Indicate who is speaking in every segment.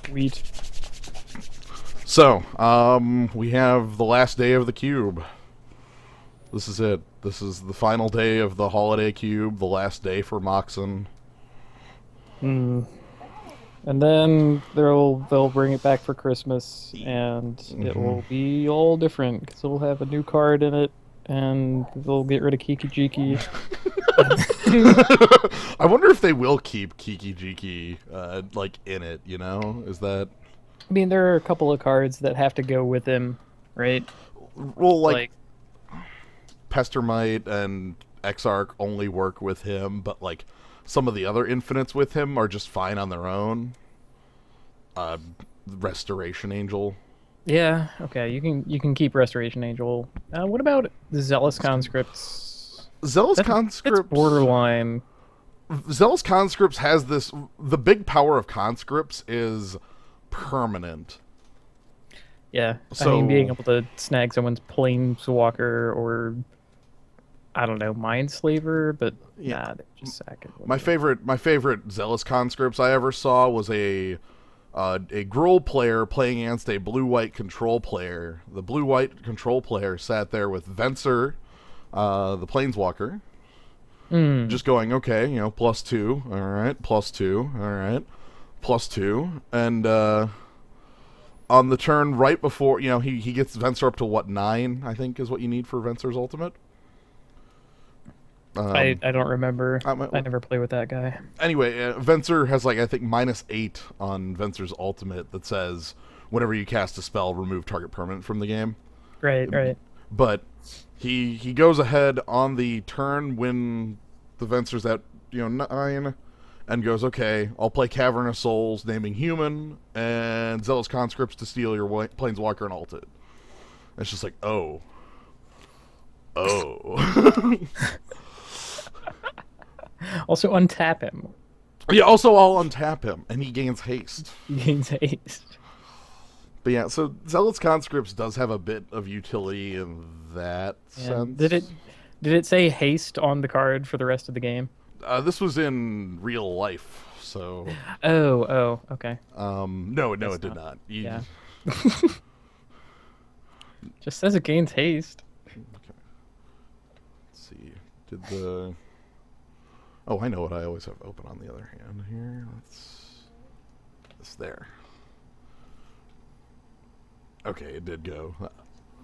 Speaker 1: Sweet.
Speaker 2: So, we have the last day of the cube. This is it. This is the final day of the holiday cube, the last day for Moxon.
Speaker 1: Hmm. And then they'll bring it back for Christmas, and it
Speaker 2: Mm-hmm.
Speaker 1: will be all different because it'll have a new card in it, and they'll get rid of Kiki Jiki.
Speaker 2: I wonder if they will keep Kiki Jiki, like, in it, you know? Is that...
Speaker 1: I mean, there are a couple of cards that have to go with him, right?
Speaker 2: Well, like,
Speaker 1: Like,
Speaker 2: Pestermite and Exarch only work with him, but, like, some of the other infinites with him are just fine on their own. Uh, Restoration Angel.
Speaker 1: yeah, okay, you can keep Restoration Angel. What about the Zealous Conscripts?
Speaker 2: Zealous
Speaker 1: That's
Speaker 2: Conscripts...
Speaker 1: borderline.
Speaker 2: Zealous Conscripts has this... The big power of Conscripts is permanent.
Speaker 1: Yeah, I mean, being
Speaker 2: So,
Speaker 1: able to snag someone's Planeswalker or I don't know, Mindslaver, but
Speaker 2: yeah.
Speaker 1: nah, they just sack it.
Speaker 2: My favorite Zealous Conscripts I ever saw was a Gruul player playing against a blue-white control player. The blue-white control player sat there with Venser, the Planeswalker,
Speaker 1: Hmm.
Speaker 2: just going, okay, +2, all right, +2, all right, +2, and on the turn right before, he gets Venser up to what, 9, I think is what you need for Venser's ultimate.
Speaker 1: I don't remember.
Speaker 2: I,
Speaker 1: I never play with that guy.
Speaker 2: Anyway, Venser has, like, I think -8 on Venser's ultimate that says whenever you cast a spell, remove target permanent from the game.
Speaker 1: Right, right.
Speaker 2: But he goes ahead on the turn when the Venser's at 9 and goes, okay, I'll play Cavern of Souls, naming human, and Zealous Conscripts to steal your Planeswalker and ult it. It's just like, oh.
Speaker 1: Also untap him.
Speaker 2: Yeah, also I'll untap him, and he gains haste.
Speaker 1: He gains haste.
Speaker 2: But yeah, so Zealous Conscripts does have a bit of utility in that
Speaker 1: And
Speaker 2: sense.
Speaker 1: did it say haste on the card for the rest of the game?
Speaker 2: This was in real life, so
Speaker 1: Oh, okay.
Speaker 2: no,
Speaker 1: That's
Speaker 2: it did not.
Speaker 1: Yeah. Just says it gains haste.
Speaker 2: Okay. Let's see. Did the... Oh, I know what I always have open on the other hand here. It's there. Okay, it did go.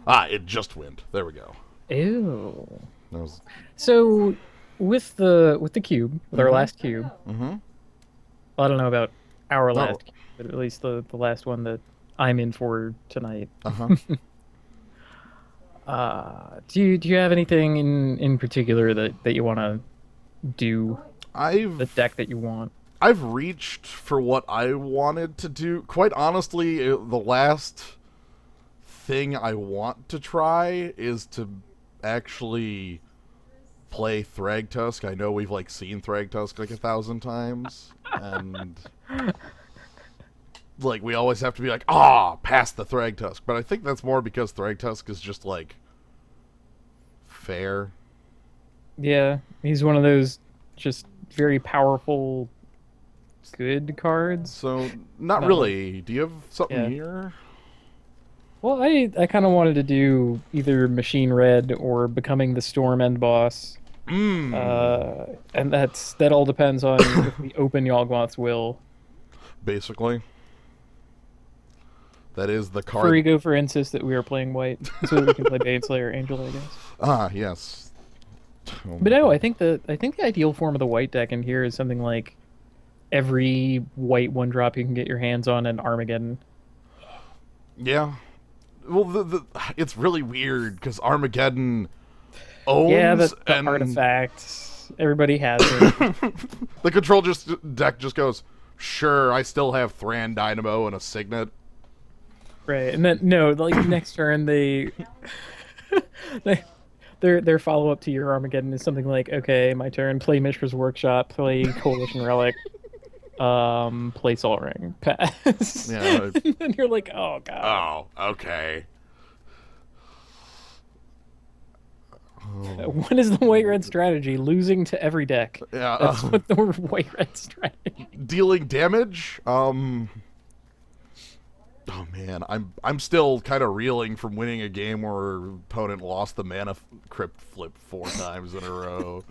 Speaker 2: It just went. There we go.
Speaker 1: Ew.
Speaker 2: That was...
Speaker 1: So with the cube, with our last cube,
Speaker 2: Mm-hmm.
Speaker 1: well, I don't know about our
Speaker 2: No.
Speaker 1: last cube, but at least the last one that I'm in for tonight.
Speaker 2: Uh-huh.
Speaker 1: Do you have anything in particular that you want to do? The deck that you want?
Speaker 2: I've reached for what I wanted to do. Quite honestly, the last thing I want to try is to actually play Thragtusk. I know we've seen Thragtusk 1,000 times, and we always have to be past the Thragtusk. But I think that's more because Thragtusk is just fair.
Speaker 1: Yeah, he's one of those just very powerful, good cards.
Speaker 2: So not
Speaker 1: No.
Speaker 2: really. Do you have something
Speaker 1: Yeah.
Speaker 2: here?
Speaker 1: Well, I kind of wanted to do either Machine Red or Becoming the Storm End Boss. And that all depends on if we open Yawgmoth's Will.
Speaker 2: Basically. That is the card.
Speaker 1: Furigo for insists that we are playing white, so that we can play Baneslayer Angel, I guess.
Speaker 2: Yes. Oh
Speaker 1: But
Speaker 2: my
Speaker 1: no,
Speaker 2: God.
Speaker 1: I think the ideal form of the white deck in here is something like every white 1-drop you can get your hands on an Armageddon.
Speaker 2: Yeah. Well, it's really weird because Armageddon owns
Speaker 1: Yeah, the
Speaker 2: and
Speaker 1: artifact. Everybody has it.
Speaker 2: the deck just goes, sure, I still have Thran Dynamo and a Signet.
Speaker 1: Right, and then no, next turn they their follow up to your Armageddon is something like, okay, my turn, play Mishra's Workshop, play Coalition Relic, play Sol Ring, pass.
Speaker 2: Yeah.
Speaker 1: And then you're like, oh god.
Speaker 2: Oh, okay.
Speaker 1: What is the white red strategy? Losing to every deck.
Speaker 2: Yeah.
Speaker 1: That's what the white red strategy.
Speaker 2: Dealing damage. Oh man, I'm still kind of reeling from winning a game where our opponent lost the mana crypt flip 4 times in a row.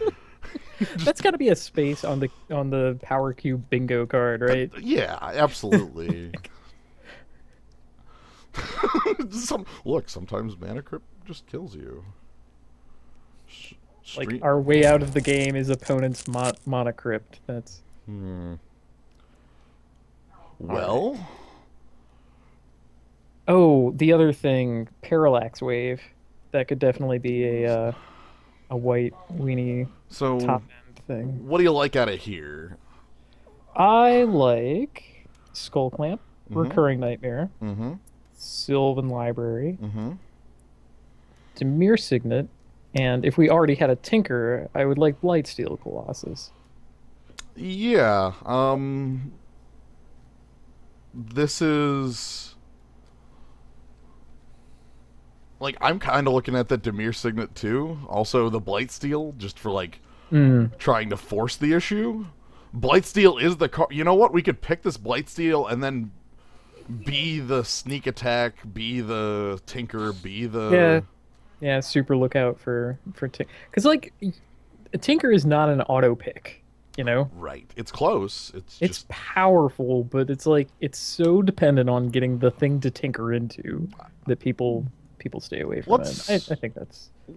Speaker 1: That's got to be a space on the Power Cube bingo card, right?
Speaker 2: Yeah, absolutely. Sometimes mana crypt just kills you.
Speaker 1: Like
Speaker 2: Street.
Speaker 1: our way out of the game is opponent's mana crypt. That's
Speaker 2: Hmm.
Speaker 1: all right.
Speaker 2: Well,
Speaker 1: Oh, the other thing, parallax wave. That could definitely be a white weenie
Speaker 2: so
Speaker 1: top end thing.
Speaker 2: what do you like out of here?
Speaker 1: I like Skull Clamp,
Speaker 2: Mm-hmm.
Speaker 1: Recurring Nightmare,
Speaker 2: Mm-hmm.
Speaker 1: Sylvan Library,
Speaker 2: Mm-hmm.
Speaker 1: Demir Signet, and if we already had a Tinker, I would like Blightsteel Colossus.
Speaker 2: Yeah. This is like I'm kind of looking at the Demir Signet too. Also the Blightsteel, just for like
Speaker 1: Mm.
Speaker 2: trying to force the issue. Blightsteel is the car. You know what? We could pick this Blightsteel and then be the sneak attack, be the tinker, be
Speaker 1: Yeah,
Speaker 2: the
Speaker 1: yeah. Super lookout for Tinker, because like a Tinker is not an auto pick. You know,
Speaker 2: right. It's close. It's
Speaker 1: it's
Speaker 2: just
Speaker 1: powerful, but it's like it's so dependent on getting the thing to tinker into that people stay away from it. I
Speaker 2: let's
Speaker 1: think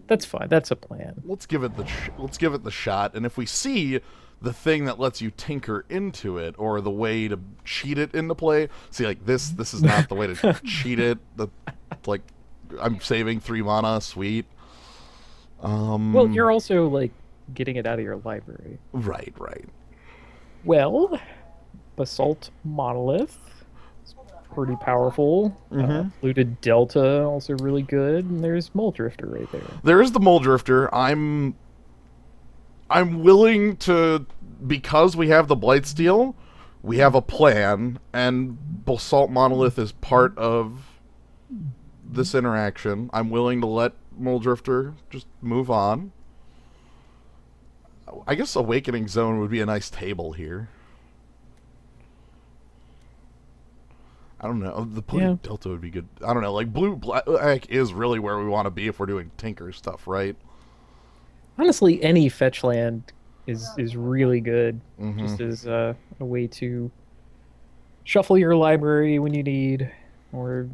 Speaker 1: that's fine. That's a plan.
Speaker 2: let's give it the let's give it the shot. And if we see the thing that lets you tinker into it, or the way to cheat it into play, see like this is not the way to cheat it. The like I'm saving 3 mana, sweet.
Speaker 1: Well, you're also like getting it out of your library.
Speaker 2: Right, right.
Speaker 1: Well, Basalt Monolith is pretty powerful.
Speaker 2: Mm-hmm.
Speaker 1: Polluted Delta also really good, and there's Muldrifter right there.
Speaker 2: There is the Muldrifter. I'm willing to, because we have the Blightsteel, we have a plan, and Basalt Monolith is part of this interaction. I'm willing to let Muldrifter just move on. I guess Awakening Zone would be a nice table here. I don't know. The Blue
Speaker 1: Yeah.
Speaker 2: Delta would be good. I don't know. Like Blue Black is really where we want to be if we're doing Tinker stuff, right?
Speaker 1: Honestly, any fetch land is really good,
Speaker 2: Mm-hmm.
Speaker 1: just as a way to shuffle your library when you need, or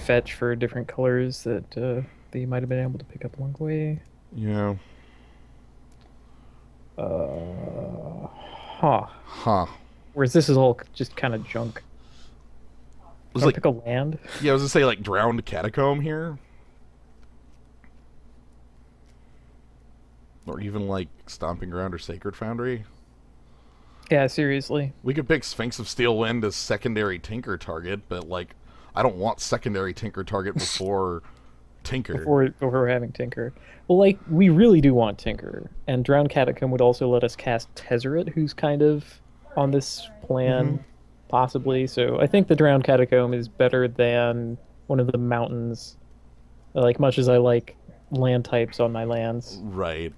Speaker 1: fetch for different colors that you might have been able to pick up along the way.
Speaker 2: Yeah.
Speaker 1: Huh.
Speaker 2: Huh.
Speaker 1: Whereas this is all just kind of junk.
Speaker 2: It was
Speaker 1: Don't
Speaker 2: like,
Speaker 1: pick a land.
Speaker 2: yeah, I was gonna say like Drowned Catacomb here, or even like Stomping Ground or Sacred Foundry.
Speaker 1: Yeah, seriously.
Speaker 2: We could pick Sphinx of Steel Wind as secondary Tinker target, but like, I don't want secondary Tinker target before Tinker.
Speaker 1: Before we're having Tinker. Well, like, we really do want Tinker. And Drowned Catacomb would also let us cast Tezzeret, who's kind of on this plan, possibly. So I think the Drowned Catacomb is better than one of the mountains. Like, much as I like land types on my lands.
Speaker 2: Right.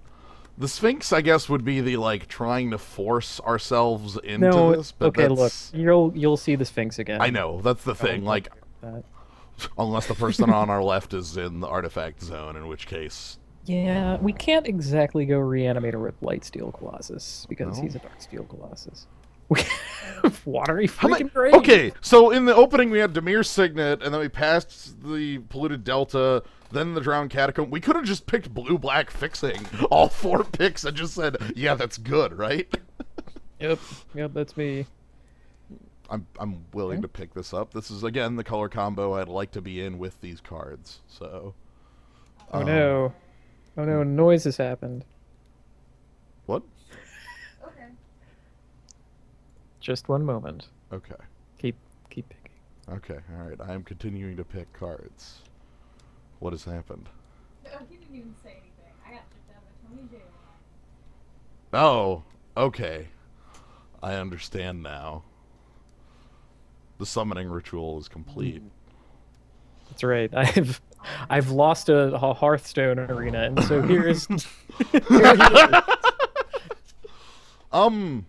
Speaker 2: The Sphinx, I guess, would be the like trying to force ourselves into
Speaker 1: No,
Speaker 2: this. But
Speaker 1: okay, look,
Speaker 2: that's,
Speaker 1: you'll see the Sphinx again.
Speaker 2: I know that's the thing.
Speaker 1: Don't
Speaker 2: Like,
Speaker 1: that.
Speaker 2: unless the person on our left is in the artifact zone, in which case,
Speaker 1: Yeah, we can't exactly go Reanimator with Lightsteel Colossus because
Speaker 2: no.
Speaker 1: he's a Darksteel Colossus. We have Watery
Speaker 2: How
Speaker 1: freaking
Speaker 2: many?
Speaker 1: Grave.
Speaker 2: Okay, so in the opening we had Demir Signet, and then we passed the Polluted Delta, then the Drowned Catacomb. We could have just picked Blue-Black Fixing all 4 picks and just said, "Yeah, that's good," right?
Speaker 1: Yep, that's me.
Speaker 2: I'm willing to pick this up. This is again the color combo I'd like to be in with these cards. So,
Speaker 1: Oh no. Oh no, noise has happened.
Speaker 2: what?
Speaker 3: Okay.
Speaker 1: Just one moment.
Speaker 2: Okay,
Speaker 1: Keep picking.
Speaker 2: okay, all right. I am continuing to pick cards. What has happened?
Speaker 3: No, he didn't even say anything. I got kicked out of a Tony J line.
Speaker 2: Oh, okay. I understand now. The summoning ritual is complete.
Speaker 1: That's right. I've lost a Hearthstone arena, and so here's
Speaker 2: Um.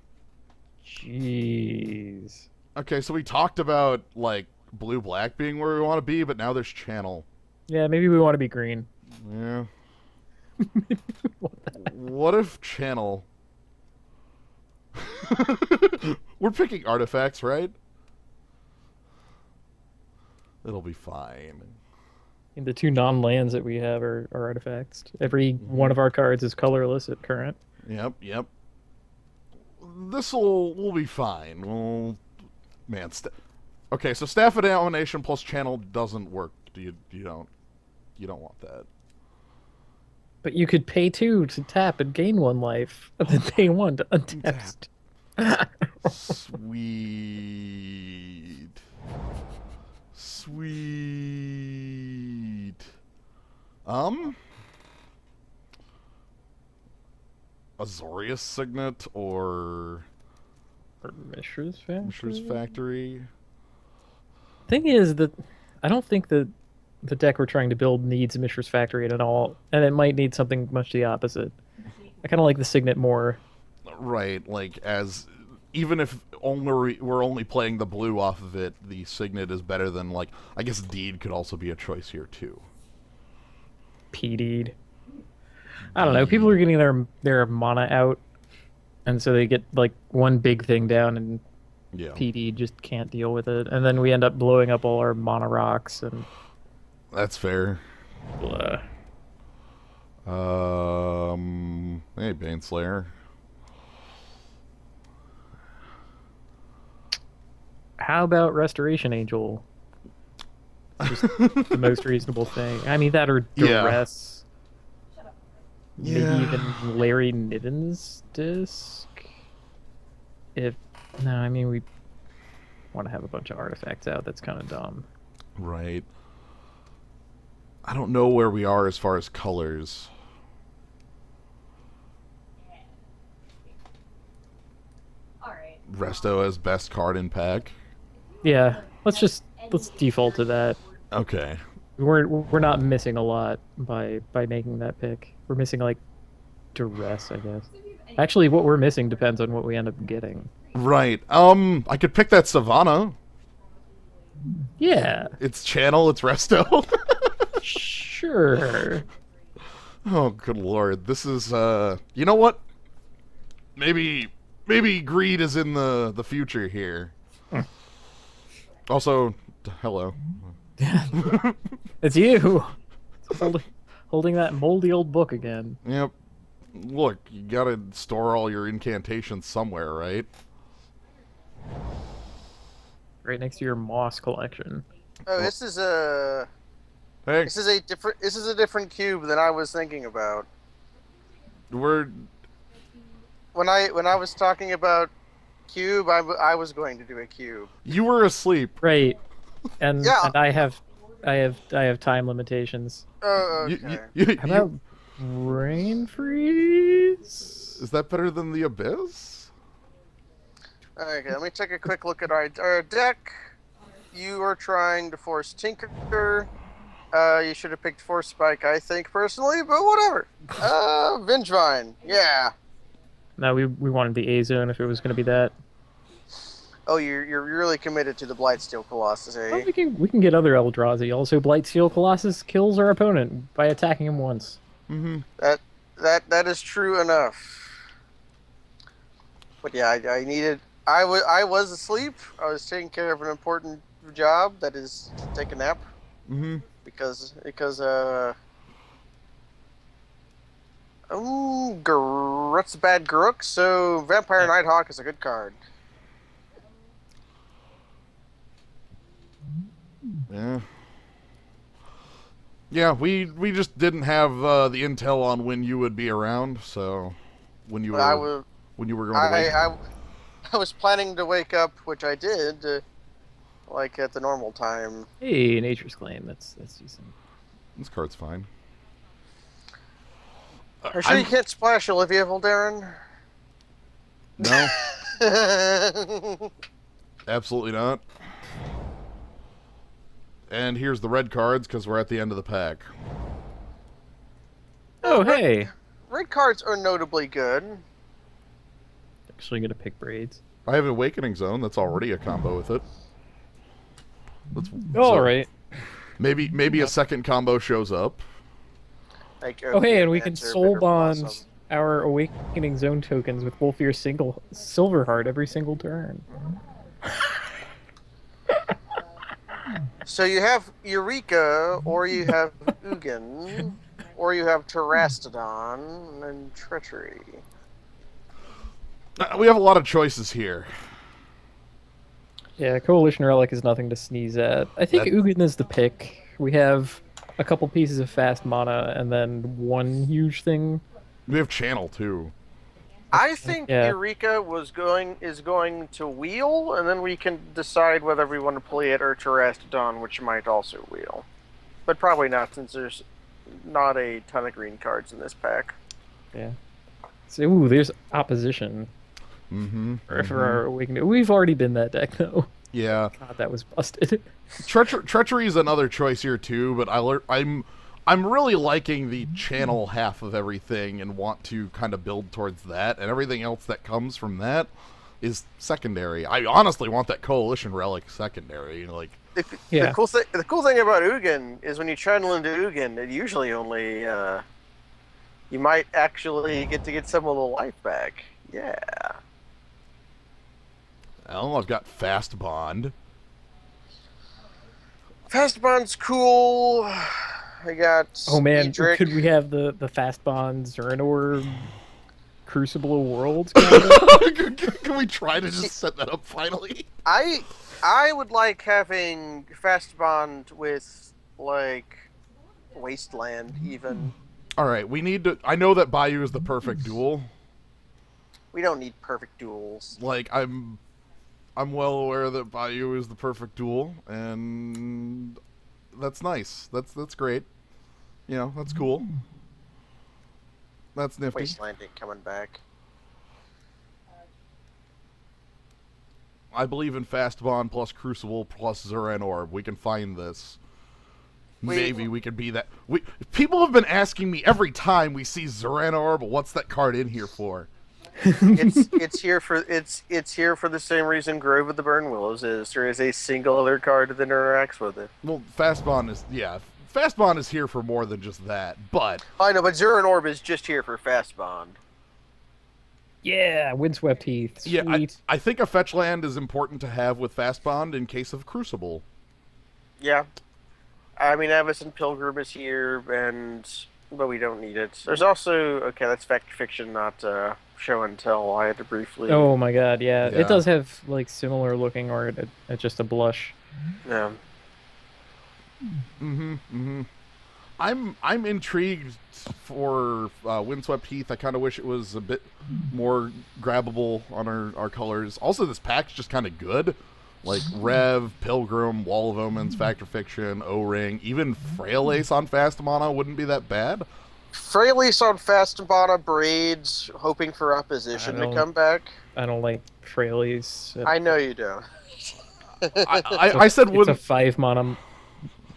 Speaker 1: Jeez.
Speaker 2: Okay, so we talked about like blue black being where we want to be, but now there's channel.
Speaker 1: Yeah, maybe we want to be green.
Speaker 2: Yeah. What if channel? We're picking artifacts, right? It'll be fine.
Speaker 1: And the two non-lands that we have are artifacts. Every one of our cards is colorless at current.
Speaker 2: Yep, yep. We'll be fine. We'll, man. Okay, so staff of domination plus channel doesn't work. You don't want that.
Speaker 1: But you could pay 2 to tap and gain 1 life, and then pay 1 to untap.
Speaker 2: Sweet. Sweet. Azorius Signet or
Speaker 1: Mishra's Factory?
Speaker 2: Mishra's Factory.
Speaker 1: Thing is that I don't think that the deck we're trying to build needs Mishra's Factory at all, and it might need something much the opposite. I kind of like the Signet more.
Speaker 2: Right, like even if we're only playing the blue off of it, the Signet is better than, like, I guess Deed could also be a choice here too.
Speaker 1: P-Deed. I don't know. People are getting their mana out, and so they get like one big thing down, and
Speaker 2: Yeah.
Speaker 1: PD just can't deal with it, and then we end up blowing up all our mana rocks and.
Speaker 2: That's fair.
Speaker 1: Blah.
Speaker 2: Hey, Baneslayer.
Speaker 1: How about Restoration Angel? Just the most reasonable thing. I mean, that or
Speaker 2: Yeah.
Speaker 1: Duress. Maybe
Speaker 2: Yeah.
Speaker 1: even Larry Niven's disc. No, I mean, we want to have a bunch of artifacts out. That's kind of dumb.
Speaker 2: Right. I don't know where we are as far as colors.
Speaker 3: Alright.
Speaker 2: Resto as best card in pack.
Speaker 1: Yeah, let's default to that.
Speaker 2: Okay.
Speaker 1: We're not missing a lot by making that pick. We're missing like Duress, I guess. Actually, what we're missing depends on what we end up getting.
Speaker 2: Right. I could pick that Savannah.
Speaker 1: Yeah,
Speaker 2: It's channel, it's Resto.
Speaker 1: sure.
Speaker 2: Oh, good lord. This is, you know what? Maybe greed is in the future here. Also, hello.
Speaker 1: It's you. Holding that moldy old book again.
Speaker 2: Yep. Look, you gotta store all your incantations somewhere, right?
Speaker 1: Right next to your moss collection.
Speaker 4: Oh, this is a
Speaker 2: Hey,
Speaker 4: this is a different cube than I was thinking about.
Speaker 2: we're...
Speaker 4: When I was talking about cube, I was going to do a cube.
Speaker 2: You were asleep.
Speaker 1: Right. And
Speaker 4: Yeah.
Speaker 1: and I have time limitations.
Speaker 4: Oh,
Speaker 2: You-
Speaker 4: okay.
Speaker 1: How about Rain Freeze?
Speaker 2: Is that better than the Abyss?
Speaker 4: Okay, let me take a quick look at our deck. You are trying to force Tinker. You should have picked Force Spike, I think, personally, but whatever. Vengevine, yeah.
Speaker 1: No, we wanted the A zone if it was going to be that.
Speaker 4: Oh, you're really committed to the Blightsteel Colossus,
Speaker 1: Well,
Speaker 4: eh?
Speaker 1: we can get other Eldrazi. Also, Blightsteel Colossus kills our opponent by attacking him once.
Speaker 2: Mm-hmm.
Speaker 4: That is true enough. But yeah, I was asleep. I was taking care of an important job, that is to take a nap,
Speaker 2: Mm-hmm.
Speaker 4: because that's a bad Garruk, so Vampire Nighthawk is a good card.
Speaker 2: Yeah. Yeah, we just didn't have the intel on when you would be around, so when you were when you were going to wake.
Speaker 4: I was planning to wake up, which I did, like at the normal time.
Speaker 1: Hey, Nature's Claim. That's decent.
Speaker 2: This card's fine.
Speaker 4: Are you sure you can't splash Olivia Voldaren?
Speaker 2: No, absolutely not. And here's the red cards because we're at the end of the pack.
Speaker 1: Oh, hey.
Speaker 4: Red cards are notably good.
Speaker 1: Actually, going to pick Braids.
Speaker 2: I have an Awakening Zone that's already a combo with it.
Speaker 1: All right.
Speaker 2: Maybe a second combo shows up.
Speaker 4: Like,
Speaker 1: Oh, hey, and we can
Speaker 4: Answer,
Speaker 1: soul
Speaker 4: Bitter Blossom.
Speaker 1: bond our Awakening Zone tokens with Wolfir's single Silverheart every single turn.
Speaker 4: So you have Eureka, or you have Ugin, or you have Terastodon and Treachery.
Speaker 2: We have a lot of choices here.
Speaker 1: Yeah, Coalition Relic is nothing to sneeze at. I think
Speaker 2: That-
Speaker 1: Ugin is the pick. We have a couple pieces of fast mana and then one huge thing.
Speaker 2: We have Channel too.
Speaker 4: I think
Speaker 1: Yeah.
Speaker 4: Eureka is going to wheel, and then we can decide whether we want to play it or Terastodon, which might also wheel. But probably not, since there's not a ton of green cards in this pack.
Speaker 1: Yeah. So, ooh, there's opposition for our Awakening. We've already been that deck, though.
Speaker 2: Yeah.
Speaker 1: God, that was busted.
Speaker 2: Treachery is another choice here too, but I'm really liking the channel half of everything and want to kind of build towards that, and everything else that comes from that is secondary. I honestly want that Coalition Relic secondary. Like,
Speaker 1: Yeah.
Speaker 4: The cool thing about Ugin is when you channel into Ugin, it usually only you might actually get some of the life back. Yeah.
Speaker 2: well, I've got Fast Bond.
Speaker 4: Fast Bond's cool. I got.
Speaker 1: Oh man,
Speaker 4: Edric.
Speaker 1: could we have the fast bonds or an orb Crucible of Worlds? Kinda?
Speaker 2: Can we try to just set that up finally?
Speaker 4: I would like having Fast Bond with like Wasteland even.
Speaker 2: All right, we need to. I know that Bayou is the perfect duel.
Speaker 4: We don't need perfect duels.
Speaker 2: Like I'm well aware that Bayou is the perfect duel, and that's nice. That's great. You know, that's cool. That's nifty.
Speaker 4: Wasteland ain't coming back.
Speaker 2: I believe in Fast Bond plus Crucible plus Zuran Orb. We can find this. Maybe we could be that. People have been asking me every time we see Zuran Orb, what's that card in here for?
Speaker 4: It's here for the same reason Grove of the Burn Willows is. There is a single other card that interacts with it.
Speaker 2: Well, Fast Bond is here for more than just that, but
Speaker 4: I know, but Zuran Orb is just here for Fast Bond.
Speaker 1: Yeah, Windswept Heath. Sweet.
Speaker 2: yeah, I think a fetch land is important to have with Fast Bond in case of Crucible.
Speaker 4: Yeah. I mean, Avacyn Pilgrim is here, but we don't need it. There's also that's Fact Fiction, not Show and Tell. I had to briefly.
Speaker 1: Oh my god, yeah.
Speaker 2: Yeah.
Speaker 1: It does have like similar looking art at just a blush.
Speaker 4: Yeah.
Speaker 2: I'm intrigued for Windswept Heath. I kind of wish it was a bit more grabbable on our colors. Also, this pack's just kind of good. Like Rev, Pilgrim, Wall of Omens, Factor Fiction, O-Ring, even Frail Ace on Fast Mana wouldn't be that bad.
Speaker 4: Fraley's on Fast Bond Braids, hoping for opposition to come back.
Speaker 1: I don't like Fraley's.
Speaker 4: I know you don't.
Speaker 2: I said
Speaker 1: It's a
Speaker 2: wouldn't.
Speaker 1: 5 mana,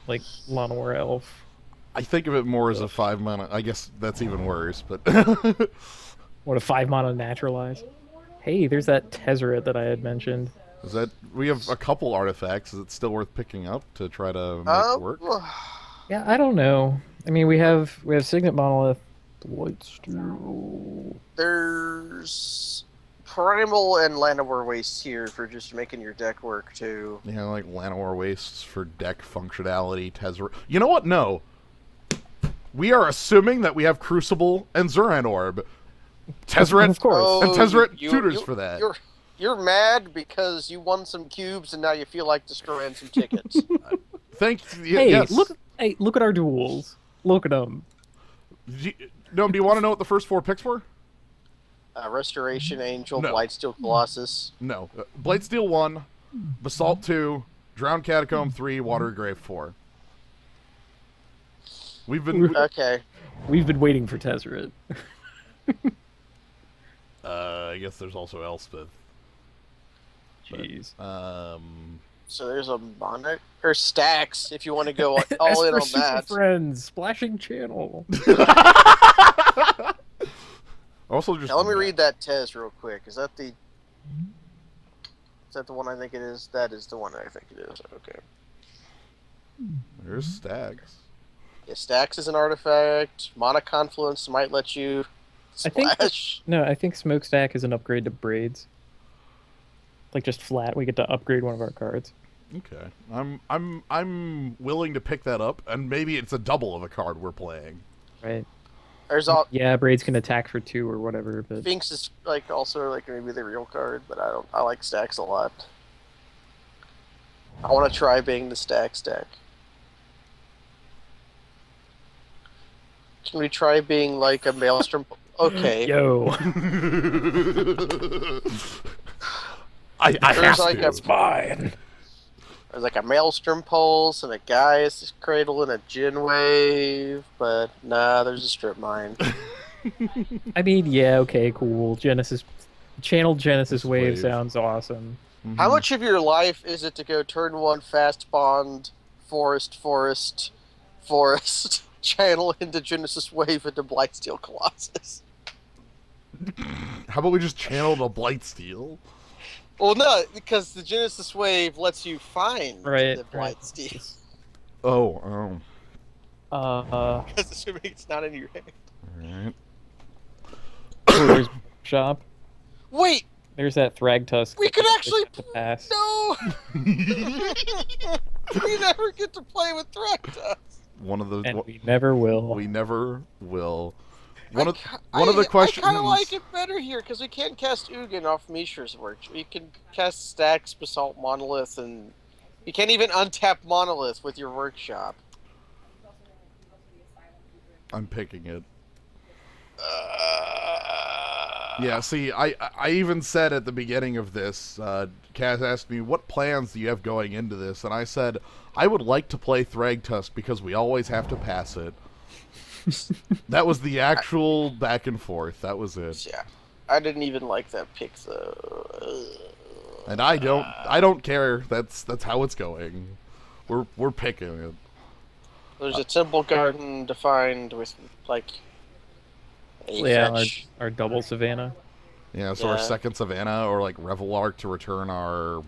Speaker 1: like Llanowar Elf.
Speaker 2: I think of it more as a 5 mana. I guess that's even worse, but
Speaker 1: What a 5 mana naturalize. Hey, there's that Tezzeret that I had mentioned.
Speaker 2: is that we have a couple artifacts. Is it still worth picking up to try to make it work?
Speaker 1: Yeah, I don't know. I mean, we have Signet Monolith, Blightsteel.
Speaker 4: There's Primal and Llanowar Waste here for just making your deck work too.
Speaker 2: Yeah, like Llanowar Wastes for deck functionality. Tezzeret. You know what? No. We are assuming that we have Crucible and Zuran Orb. Tezzeret,
Speaker 1: Of course.
Speaker 2: and Tezzeret tutors for that.
Speaker 4: You're mad because you won some cubes and now you feel like destroying some tickets.
Speaker 2: Thank you.
Speaker 1: Hey,
Speaker 2: yes.
Speaker 1: look at our duels. Look at them.
Speaker 2: Do you want to know what the first 4 picks were?
Speaker 4: Restoration Angel,
Speaker 2: No.
Speaker 4: Blightsteel Colossus.
Speaker 2: No. Blightsteel 1, Basalt 2, Drowned Catacomb 3, Water Grave 4. We've been...
Speaker 4: Okay.
Speaker 1: We've been waiting for Tezzeret.
Speaker 2: I guess there's also Elspeth.
Speaker 1: Jeez.
Speaker 4: So there's a Monarch or Stacks if you want to go all in on
Speaker 1: Super
Speaker 4: that.
Speaker 1: Friends, Splashing Channel.
Speaker 2: Also, just...
Speaker 4: Now let me read that Tez real quick. Is that the one I think it is? That is the one I think it is. Okay.
Speaker 2: There's Stags.
Speaker 4: Yeah, Stacks is an artifact. Mana Confluence might let you
Speaker 1: I think
Speaker 4: splash.
Speaker 1: no, I think Smokestack is an upgrade to Braids. Like just flat, we get to upgrade one of our cards.
Speaker 2: Okay. I'm willing to pick that up, and maybe it's a double of a card we're playing.
Speaker 1: Right.
Speaker 4: There's all
Speaker 1: Yeah, Braids can attack for 2 or whatever, but
Speaker 4: Sphinx is like also like maybe the real card, but I don't. I like Stacks a lot. I want to try being the Stacks deck. Can we try being like a Maelstrom? Okay.
Speaker 1: yo,
Speaker 2: I
Speaker 4: There's
Speaker 2: have
Speaker 4: like
Speaker 2: to.
Speaker 1: it's mine.
Speaker 4: There's like a Maelstrom Pulse and a Gaius Cradle and a Gin Wave, but nah, there's a Strip Mine.
Speaker 1: I mean, yeah, okay, cool. Genesis channeled Genesis Wave
Speaker 2: Wave.
Speaker 1: sounds awesome.
Speaker 4: How much of your life is it to go turn 1 Fast Bond, Forest, channel into Genesis Wave into Blightsteel Colossus?
Speaker 2: How about we just channel the Blightsteel?
Speaker 4: Well, no, because the Genesis Wave lets you find
Speaker 1: Right,
Speaker 4: the
Speaker 1: right.
Speaker 4: Blightsteel.
Speaker 2: Oh.
Speaker 4: Because assuming it's not in your hand.
Speaker 2: Alright.
Speaker 1: Oh, there's shop.
Speaker 4: Wait,
Speaker 1: There's that Thragtusk.
Speaker 4: we could actually
Speaker 1: to pass.
Speaker 4: No! We never get to play with Thragtusk.
Speaker 2: One of the
Speaker 1: And we never will.
Speaker 2: we never will. One of
Speaker 4: I
Speaker 2: the questions.
Speaker 4: I kind of like it better here because we can't cast Ugin off Mishra's work. We can cast Stacks, Basalt Monolith, and you can't even untap Monolith with your workshop.
Speaker 2: I'm picking it. Yeah, see, I even said at the beginning of this, Kaz asked me, what plans do you have going into this? And I said, I would like to play Thragtusk because we always have to pass it. That was the actual back and forth. That was it.
Speaker 4: Yeah, I didn't even like that pick though.
Speaker 2: And I don't care. That's how it's going. We're picking it.
Speaker 4: There's a Temple Garden defined with like a
Speaker 1: Yeah,
Speaker 4: fetch.
Speaker 1: our double Savannah.
Speaker 2: Yeah, so our
Speaker 4: Yeah.
Speaker 2: second Savannah or like Revelark to return our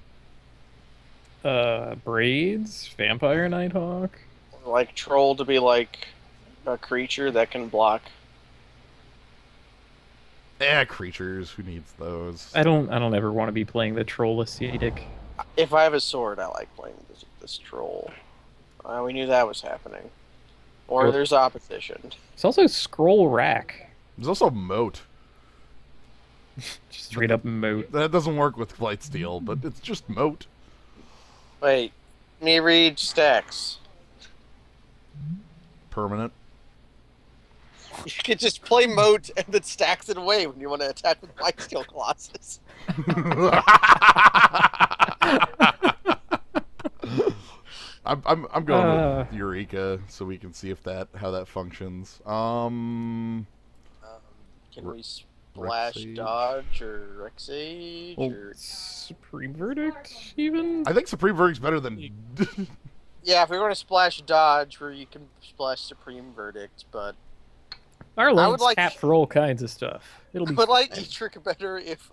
Speaker 1: Braids, Vampire Nighthawk.
Speaker 4: Like Troll to be like a creature that can block.
Speaker 2: creatures. Who needs those?
Speaker 1: I don't ever want to be playing the Troll Ascetic.
Speaker 4: If I have a sword, I like playing this Troll. We knew that was happening. Or
Speaker 1: Cool.
Speaker 4: there's opposition.
Speaker 1: It's also Scroll Rack.
Speaker 2: There's also Moat.
Speaker 1: Just straight up moat.
Speaker 2: That doesn't work with Blightsteel, but it's just Moat.
Speaker 4: Wait, me read Stacks.
Speaker 2: Permanent.
Speaker 4: You could just play Moat and then Stacks it away when you want to attack with Blightsteel Colossus.
Speaker 2: I'm going with Eureka so we can see if how that functions.
Speaker 4: Can we splash
Speaker 2: Rexage.
Speaker 4: Dodge or Rexage?
Speaker 1: Well,
Speaker 4: Or...
Speaker 1: Supreme Verdict, even?
Speaker 2: I think Supreme Verdict's better than.
Speaker 4: Yeah, if we're going to splash Dodge, where you can splash Supreme Verdict, but
Speaker 1: Our
Speaker 4: I
Speaker 1: lane's
Speaker 4: would like-
Speaker 1: tapped for all kinds of stuff. It'll
Speaker 4: I
Speaker 1: be
Speaker 4: would like
Speaker 1: fine.
Speaker 4: Dietrich better if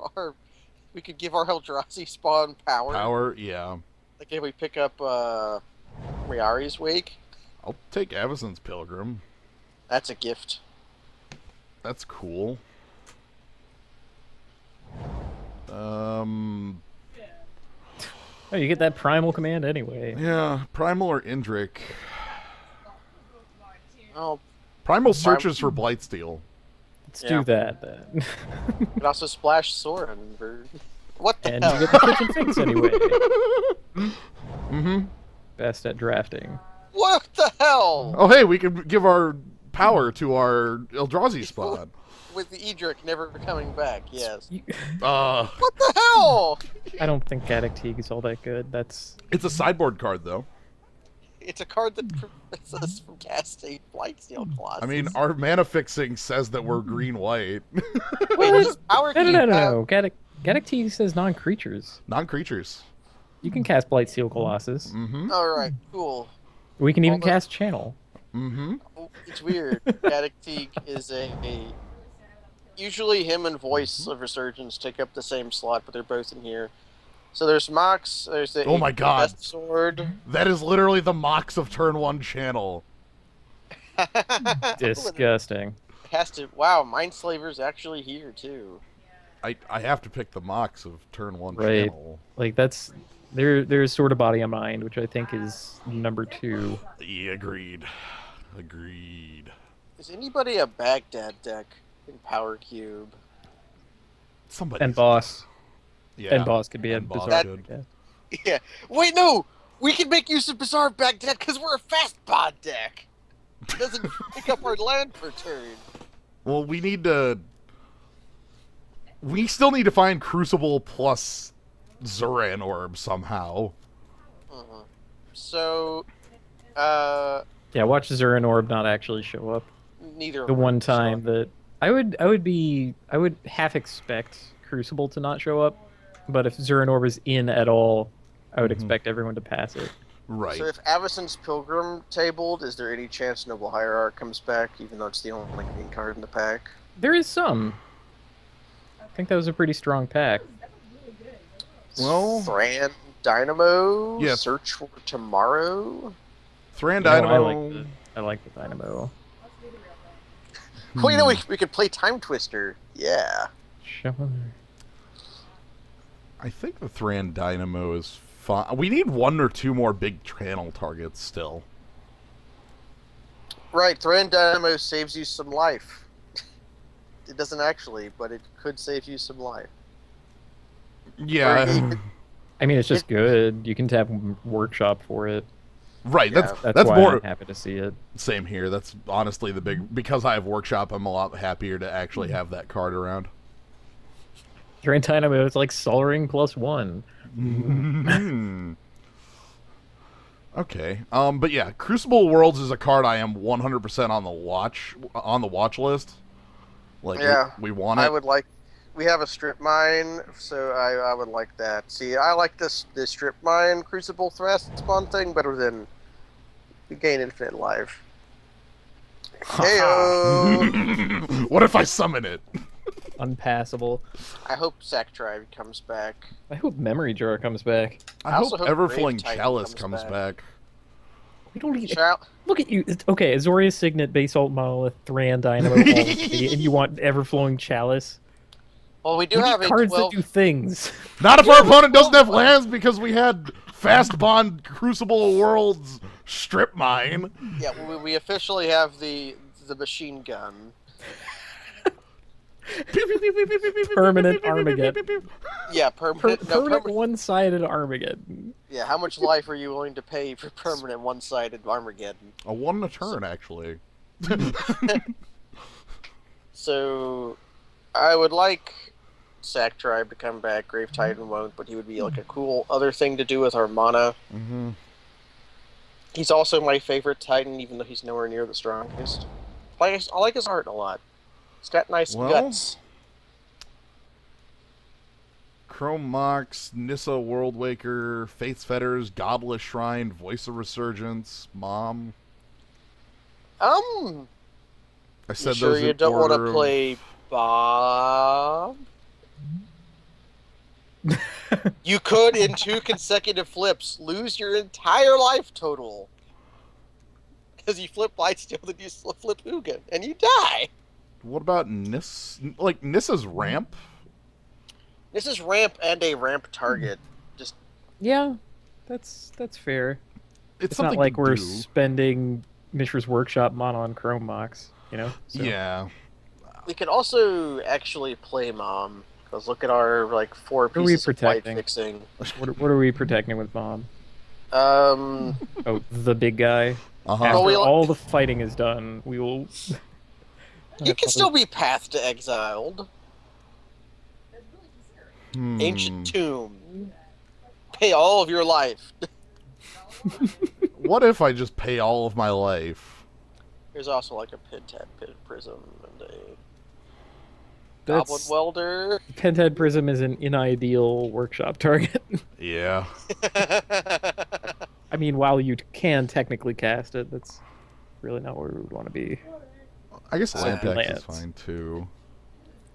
Speaker 4: we could give our Eldrazi spawn power.
Speaker 2: Power, yeah.
Speaker 4: Like if we pick up Riari's Wake,
Speaker 2: I'll take Avacyn's Pilgrim.
Speaker 4: that's a gift.
Speaker 2: That's cool.
Speaker 1: Oh, you get that primal command anyway.
Speaker 2: Yeah, Primal or Indrik.
Speaker 4: Oh,
Speaker 2: Primal searches for Blightsteel.
Speaker 1: Let's
Speaker 4: Yeah.
Speaker 1: do that then.
Speaker 4: you could also splash Soren. What the
Speaker 1: And
Speaker 4: hell?
Speaker 1: you get the kitchen finks anyway.
Speaker 2: Mm-hmm.
Speaker 1: Best at drafting.
Speaker 4: What the hell?
Speaker 2: Oh, hey, we can give our power to our Eldrazi spawn.
Speaker 4: With the Edric never coming back, yes.
Speaker 2: What
Speaker 4: the hell?
Speaker 1: I don't think Gaddock Teague is all that good. That's
Speaker 2: It's a sideboard card, though.
Speaker 4: It's a card that prevents us from casting Blightsteel Colossus.
Speaker 2: I mean, our mana fixing says that we're green-white.
Speaker 4: Wait, does power
Speaker 1: no,
Speaker 4: keep
Speaker 1: no, no,
Speaker 4: have-
Speaker 1: no. Gaddock Teague says non-creatures.
Speaker 2: Non-creatures.
Speaker 1: You can cast Blightsteel Colossus.
Speaker 2: Mm-hmm.
Speaker 4: Alright, cool.
Speaker 1: We can even
Speaker 4: Although-
Speaker 1: cast Channel.
Speaker 2: Mm-hmm.
Speaker 4: Oh, it's weird. Gaddock Teague is a... Usually him and Voice of Resurgence take up the same slot, but they're both in here. So there's Mox. There's the
Speaker 2: Oh my
Speaker 4: the
Speaker 2: God.
Speaker 4: best sword.
Speaker 2: That is literally the Mox of turn 1 channel.
Speaker 1: Disgusting.
Speaker 4: Has to. Wow, Mindslaver's actually here too.
Speaker 2: I have to pick the Mox of turn 1
Speaker 1: Right.
Speaker 2: channel.
Speaker 1: Like that's there's sort of body of mind, which I think is number 2.
Speaker 2: Yeah, agreed. Agreed.
Speaker 4: Is anybody a Baghdad deck in Power Cube?
Speaker 2: Somebody.
Speaker 1: And boss.
Speaker 2: Yeah.
Speaker 1: And boss could be a
Speaker 2: And boss
Speaker 1: bizarre.
Speaker 2: could.
Speaker 1: Yeah.
Speaker 4: Yeah. Wait, no. We can make use of Bizarre Baghdad because we're a fast bod deck. It doesn't pick up our land per turn.
Speaker 2: Well, we need to. We still need to find Crucible plus Zuran Orb somehow.
Speaker 4: Mhm. So,
Speaker 1: Yeah, watch Zuran Orb not actually show up.
Speaker 4: neither of
Speaker 1: The
Speaker 4: them
Speaker 1: one
Speaker 4: show up.
Speaker 1: time that I would half expect Crucible to not show up, but if Zuran Orb is in at all, I would expect everyone to pass it.
Speaker 2: Right.
Speaker 4: So if Avacyn's Pilgrim tabled, is there any chance Noble Hierarch comes back, even though it's the only green card in the pack?
Speaker 1: There is some. I think that was a pretty strong pack.
Speaker 2: Well-
Speaker 4: Thran Dynamo.
Speaker 2: Yes.
Speaker 4: Search for Tomorrow.
Speaker 2: Thran
Speaker 1: You know,
Speaker 2: Dynamo.
Speaker 1: I like the Dynamo.
Speaker 4: Well, you know, we could play Time Twister. Yeah.
Speaker 1: Sure.
Speaker 2: I think the Thran Dynamo is fine. We need 1 or 2 more big channel targets still.
Speaker 4: Right, Thran Dynamo saves you some life. It doesn't actually, but it could save you some life.
Speaker 2: Yeah.
Speaker 1: I mean, it's just good. You can tap Workshop for it.
Speaker 2: Right.
Speaker 4: Yeah.
Speaker 1: That's why
Speaker 2: more.
Speaker 1: I'm happy to see it.
Speaker 2: Same here. That's honestly the big. Because I have Workshop, I'm a lot happier to actually have that card around.
Speaker 1: Drain Dynamo is like Sol Ring +1.
Speaker 2: Okay. But yeah, Crucible Worlds is a card I am 100% on the watch list. Like,
Speaker 4: Yeah,
Speaker 2: we want it.
Speaker 4: I would like. We have a strip mine, so I would like that. See, I like this strip mine Crucible Thrust spawn thing better than we gain infinite life. Heyo!
Speaker 2: What if I summon it?
Speaker 1: Unpassable.
Speaker 4: I hope Sack Drive comes back.
Speaker 1: I hope Memory Jar comes back.
Speaker 2: I
Speaker 4: also
Speaker 2: hope
Speaker 4: hope
Speaker 2: Everflowing
Speaker 4: Grave Titan
Speaker 2: Chalice
Speaker 4: comes
Speaker 2: comes
Speaker 4: back.
Speaker 2: back.
Speaker 1: We don't need.
Speaker 4: Shall
Speaker 1: Look at you. Okay, Azorius Signet, Basalt Monolith, Thran Dynamo, all three, and you want Everflowing Chalice?
Speaker 4: well, we do
Speaker 1: We
Speaker 4: have
Speaker 1: need
Speaker 4: a
Speaker 1: cards
Speaker 4: 12.
Speaker 1: that do things.
Speaker 2: Not if our opponent doesn't have lands because we had Fast Bond Crucible Worlds Strip Mine.
Speaker 4: Yeah, we officially have the machine gun.
Speaker 1: Permanent Armageddon.
Speaker 4: Yeah,
Speaker 1: Permanent one-sided Armageddon.
Speaker 4: Yeah, how much life are you willing to pay for permanent one-sided Armageddon?
Speaker 2: A 1 a turn, actually.
Speaker 4: So, I would like Sack Tribe to come back. Grave Titan won't, but he would be like a cool other thing to do with our mana.
Speaker 2: Mm-hmm.
Speaker 4: He's also my favorite Titan, even though he's nowhere near the strongest. I like his art a lot. He's got nice
Speaker 2: Well,
Speaker 4: guts.
Speaker 2: Chrome Mox, Nissa Worldwaker, Faith's Fetters, Godless Shrine, Voice of Resurgence, Mom. I
Speaker 4: You
Speaker 2: said
Speaker 4: sure
Speaker 2: those
Speaker 4: you
Speaker 2: in
Speaker 4: don't want
Speaker 2: order
Speaker 4: to
Speaker 2: of-
Speaker 4: play Bob? You could, in 2 consecutive flips, lose your entire life total. Because you flip Lightsteel, then you flip Ugin, and you die.
Speaker 2: What about Nissa's Ramp?
Speaker 4: This is ramp and a ramp target. Just
Speaker 1: Yeah, that's fair.
Speaker 2: It's
Speaker 1: It's not
Speaker 2: something
Speaker 1: like
Speaker 2: to
Speaker 1: we're
Speaker 2: do.
Speaker 1: spending Mishra's Workshop mono on Chrome Mox, you know? So,
Speaker 2: Yeah.
Speaker 4: we could also actually play Mom. Because look at our like 4
Speaker 1: What are we
Speaker 4: pieces of light
Speaker 1: protecting?
Speaker 4: fixing.
Speaker 1: What are we protecting with Mom?
Speaker 4: Um,
Speaker 1: Oh, the big guy.
Speaker 2: Uh-huh.
Speaker 1: After
Speaker 4: Well, we-
Speaker 1: all the fighting is done, we will.
Speaker 4: you can still be Path to Exiled. Ancient Tomb. Pay all of your life.
Speaker 2: What if I just pay all of my life?
Speaker 4: There's also like a Pentad Prism and a Goblin
Speaker 1: That's
Speaker 4: Welder.
Speaker 1: Pentad Prism is an unideal workshop target.
Speaker 2: Yeah.
Speaker 1: I mean, while you can technically cast it, that's really not where we would want to be.
Speaker 2: I guess
Speaker 4: Land
Speaker 2: Lampex is
Speaker 1: lands.
Speaker 2: fine too.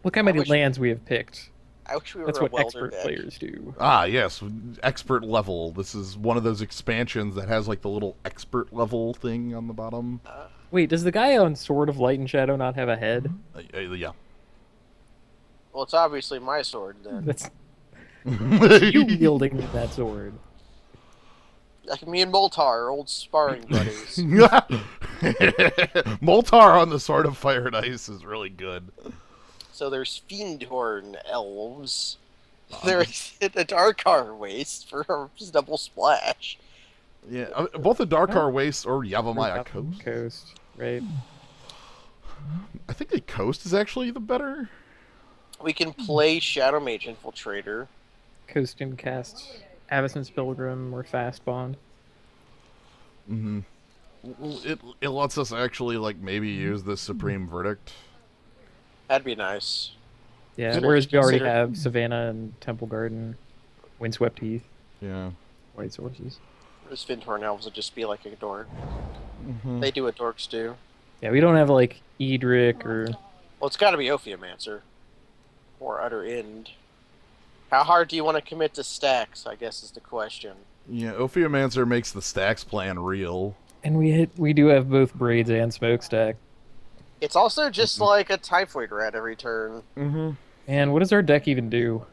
Speaker 1: Look how many
Speaker 4: wish-
Speaker 1: lands we have picked.
Speaker 4: I wish we were
Speaker 1: That's
Speaker 4: a
Speaker 1: what
Speaker 4: welder
Speaker 1: expert
Speaker 4: deck.
Speaker 1: players do.
Speaker 2: Ah, yes, expert level. This is one of those expansions that has like the little expert level thing on the bottom.
Speaker 1: Wait, does the guy on Sword of Light and Shadow not have a head?
Speaker 2: Yeah.
Speaker 4: Well, it's obviously my sword then.
Speaker 1: That's you wielding that sword.
Speaker 4: Like me and Moltar are old sparring buddies.
Speaker 2: Moltar on the Sword of Fire and Ice is really good.
Speaker 4: So there's Fiendhorn elves. There's the Darkar Waste for a double splash.
Speaker 2: Yeah, both the Darkar Waste or Yavimaya Coast.
Speaker 1: Coast, right?
Speaker 2: I think the Coast is actually the better.
Speaker 4: We can play Shadow Mage Infiltrator.
Speaker 1: Coast can cast Avacyn's Pilgrim or Fast Bond.
Speaker 2: Mm-hmm. It lets us actually like maybe use the Supreme Verdict.
Speaker 4: That'd be nice.
Speaker 1: Yeah,
Speaker 4: Should I
Speaker 1: whereas
Speaker 4: just
Speaker 1: we already
Speaker 4: consider-
Speaker 1: have Savannah and Temple Garden, Windswept Heath,
Speaker 2: Yeah.
Speaker 1: White Sources.
Speaker 4: Those Fiendhorn elves would just be like a dork.
Speaker 2: Mm-hmm.
Speaker 4: They do what dorks do.
Speaker 1: Yeah, we don't have like Edric or
Speaker 4: Well, it's got to be Ophiomancer. Or Utter End. How hard do you want to commit to stacks, I guess is the question.
Speaker 2: Yeah, Ophiomancer makes the stacks plan real.
Speaker 1: and we do have both Braids and Smokestack.
Speaker 4: It's also just like a Typhoid Rat every turn.
Speaker 2: Mm-hmm.
Speaker 1: And what does our deck even do?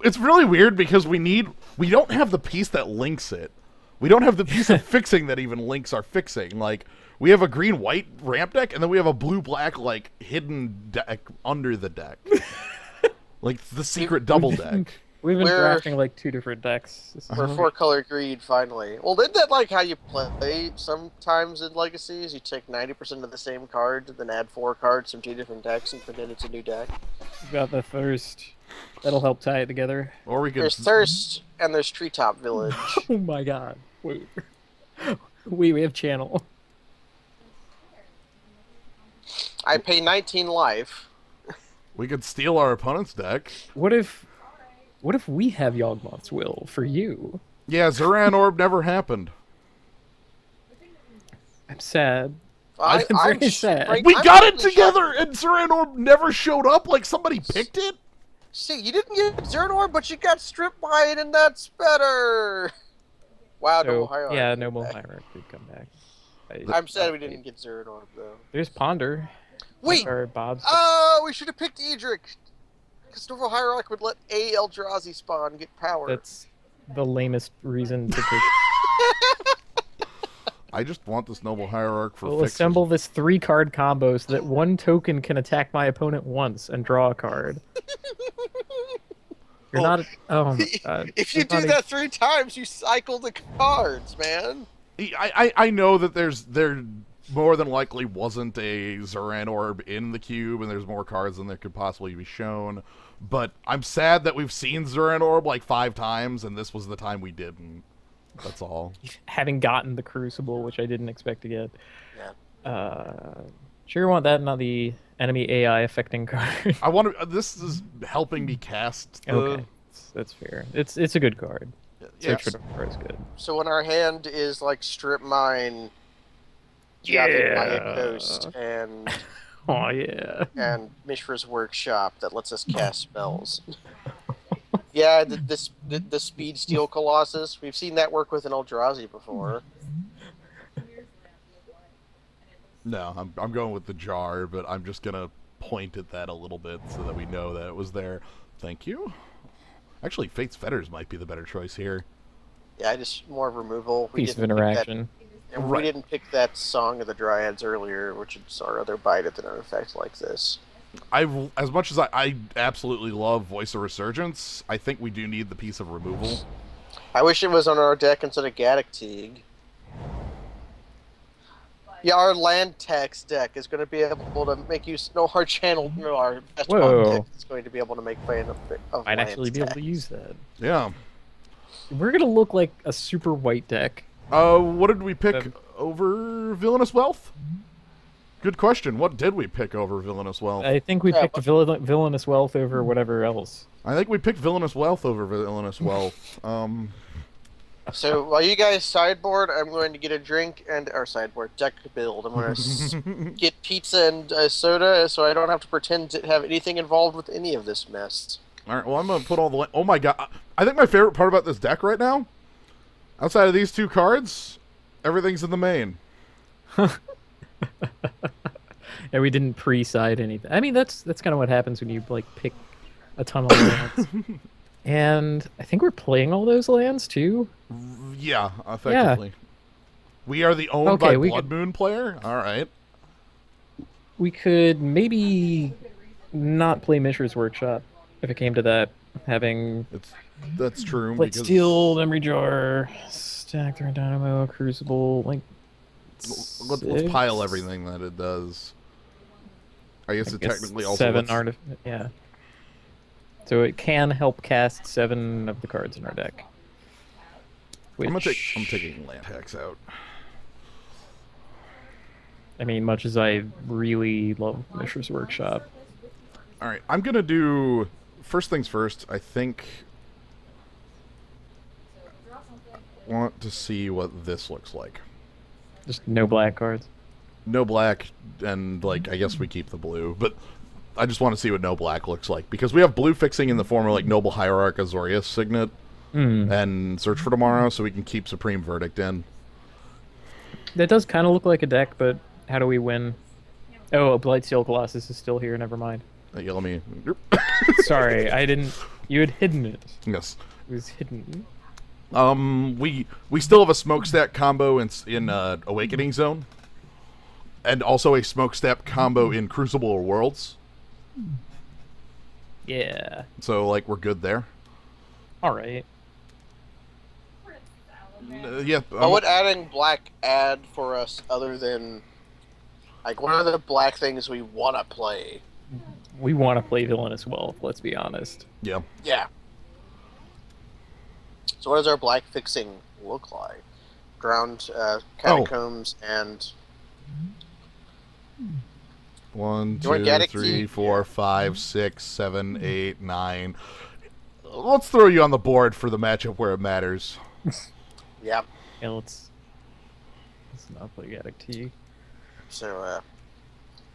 Speaker 2: It's really weird because we don't have the piece that links it. We don't have the piece of fixing that even links our fixing. Like, we have a green-white ramp deck, and then we have a blue-black, like, hidden deck under the deck. Like, the secret double deck.
Speaker 1: We've been
Speaker 4: We're-
Speaker 1: drafting like 2 different decks. This is
Speaker 4: We're
Speaker 1: great.
Speaker 4: 4-color greed, finally. Well, isn't that like how you play sometimes in Legacies? You take 90% of the same card, then add 4 cards from 2 different decks, and pretend it's a new deck?
Speaker 1: We've got the Thirst. That'll help tie it together.
Speaker 2: Or we could...
Speaker 4: There's Thirst, and there's Treetop Village.
Speaker 1: Oh my god. Wait. We have channel.
Speaker 4: I pay 19 life.
Speaker 2: We could steal our opponent's deck.
Speaker 1: What if we have Yawgmoth's Will for you?
Speaker 2: Yeah, Zoran Orb never happened.
Speaker 1: I'm sad.
Speaker 4: I'm
Speaker 1: very sad.
Speaker 2: We
Speaker 4: I'm
Speaker 2: got it
Speaker 4: really
Speaker 2: together, and Zoran Orb never showed up like somebody picked it?
Speaker 4: See, you didn't get Zernor, but you got Strip Mine, and that's better. Wow,
Speaker 1: So,
Speaker 4: Noble Hierarchy.
Speaker 1: yeah,
Speaker 4: came
Speaker 1: Noble
Speaker 4: back.
Speaker 1: Hierarchy could come back.
Speaker 4: I'm sad we didn't get Zernor, though.
Speaker 1: There's Ponder.
Speaker 4: Wait!
Speaker 1: Or Bob's.
Speaker 4: We should have picked Edric. Because Noble Hierarchy would let a Eldrazi spawn get power.
Speaker 1: That's the lamest reason to pick.
Speaker 2: I just want this Noble Hierarch for
Speaker 1: We'll
Speaker 2: fixes.
Speaker 1: assemble this 3-card combo so that 1 token can attack my opponent once and draw a card. You're
Speaker 4: Well,
Speaker 1: not. Oh my god.
Speaker 4: If you
Speaker 1: There's
Speaker 4: do
Speaker 1: not
Speaker 4: that 3 times, you cycle the cards, man.
Speaker 2: I know that there more than likely wasn't a Zoran Orb in the cube, and there's more cards than there could possibly be shown. But I'm sad that we've seen Zoran Orb like 5 times, and this was the time we didn't. That's all.
Speaker 1: having gotten the Crucible, which I didn't expect to get.
Speaker 4: Yeah.
Speaker 1: Sure, you want that, not the enemy AI affecting card.
Speaker 2: I want to. This is helping me cast. The,
Speaker 1: Okay, that's fair. It's a good card.
Speaker 2: Yes.
Speaker 1: Search for the is good.
Speaker 4: So when our hand is like Strip Mine,
Speaker 1: Yeah.
Speaker 4: Yavimaya Coast, and
Speaker 1: Oh yeah.
Speaker 4: Mishra's Workshop that lets us cast spells. Yeah, the Speed Steel Colossus. We've seen that work with an Eldrazi before.
Speaker 2: No, I'm going with the jar, but I'm just gonna point at that a little bit so that we know that it was there. Thank you. Actually, Fate's Fetters might be the better choice here.
Speaker 4: Yeah, just more removal. We
Speaker 1: Piece of
Speaker 4: didn't pick that-
Speaker 1: interaction.
Speaker 4: And
Speaker 2: Right.
Speaker 4: we didn't pick that Song of the Dryads earlier, which is our other bite at an artifact like this.
Speaker 2: As much as I absolutely love Voice of Resurgence, I think we do need the piece of removal.
Speaker 4: I wish it was on our deck instead of Gaddock Teague. Yeah, our land tax deck is going to be able to make use. No, our channel, no, our best
Speaker 1: Whoa.
Speaker 4: one deck is going to be able to make fan of
Speaker 1: Might actually
Speaker 4: land
Speaker 1: be able
Speaker 4: tax.
Speaker 1: to use that.
Speaker 2: Yeah.
Speaker 1: We're gonna look like a super white deck.
Speaker 2: What did we pick over Villainous Wealth? Good question. What did we pick over Villainous Wealth?
Speaker 1: I think we
Speaker 4: Yeah,
Speaker 1: picked Villainous Wealth over whatever else.
Speaker 2: I think we picked Villainous Wealth over Villainous Wealth.
Speaker 4: So while you guys sideboard, I'm going to get a drink and our sideboard deck build. I'm going to get pizza and soda, so I don't have to pretend to have anything involved with any of this mess.
Speaker 2: All right. Well, I'm gonna put all the. Oh my god! I think my favorite part about this deck right now, outside of these two cards, everything's in the main.
Speaker 1: And we didn't pre-side anything. I mean, that's kind of what happens when you like pick a ton of lands. And I think we're playing all those lands too.
Speaker 2: Yeah, effectively. We are the owned
Speaker 1: Okay,
Speaker 2: by
Speaker 1: we
Speaker 2: Blood
Speaker 1: could-
Speaker 2: Moon player. All right.
Speaker 1: We could maybe not play Mishra's Workshop if it came to that. Having
Speaker 2: That's true.
Speaker 1: Blight
Speaker 2: because
Speaker 1: Steel, Memory Jar, Stack Throne Dynamo, Crucible, like
Speaker 2: let's pile everything that it does. I guess it technically also
Speaker 1: seven
Speaker 2: lets-
Speaker 1: yeah. So it can help cast 7 of the cards in our deck.
Speaker 2: I'm
Speaker 1: Which,
Speaker 2: taking land tax out.
Speaker 1: I mean, much as I really love Mishra's Workshop.
Speaker 2: All right, I'm gonna do first things first. I think want to see what this looks like.
Speaker 1: Just no black cards.
Speaker 2: No black, and like I guess we keep the blue, but I just want to see what no black looks like because we have blue fixing in the form of like Noble Hierarch Azorius Signet and Search for Tomorrow, so we can keep Supreme Verdict in.
Speaker 1: That does kind of look like a deck, but how do we win? Oh, Blightsteel Colossus is still here. Never mind.
Speaker 2: Yeah, let me.
Speaker 1: Sorry, I didn't. You had hidden it.
Speaker 2: Yes.
Speaker 1: It was hidden.
Speaker 2: We still have a smokestack combo in Awakening Zone, and also a smokestack combo in Crucible of Worlds.
Speaker 1: Yeah.
Speaker 2: So like we're good there.
Speaker 1: All right.
Speaker 2: Yeah.
Speaker 4: What would adding black add for us other than, like, what are the black things we want to play?
Speaker 1: We want to play Villainous Wealth. Let's be honest.
Speaker 2: Yeah.
Speaker 4: Yeah. So what does our black fixing look like? Drowned catacombs and
Speaker 2: 1,
Speaker 4: You want
Speaker 2: 2,
Speaker 4: Gaddock
Speaker 2: 3,
Speaker 4: Key?
Speaker 2: 4, 5, 6, 7, 8, 9. Let's throw you on the board for the matchup where it matters.
Speaker 4: yeah.
Speaker 1: Yeah, let's not play Gaddock T.
Speaker 4: So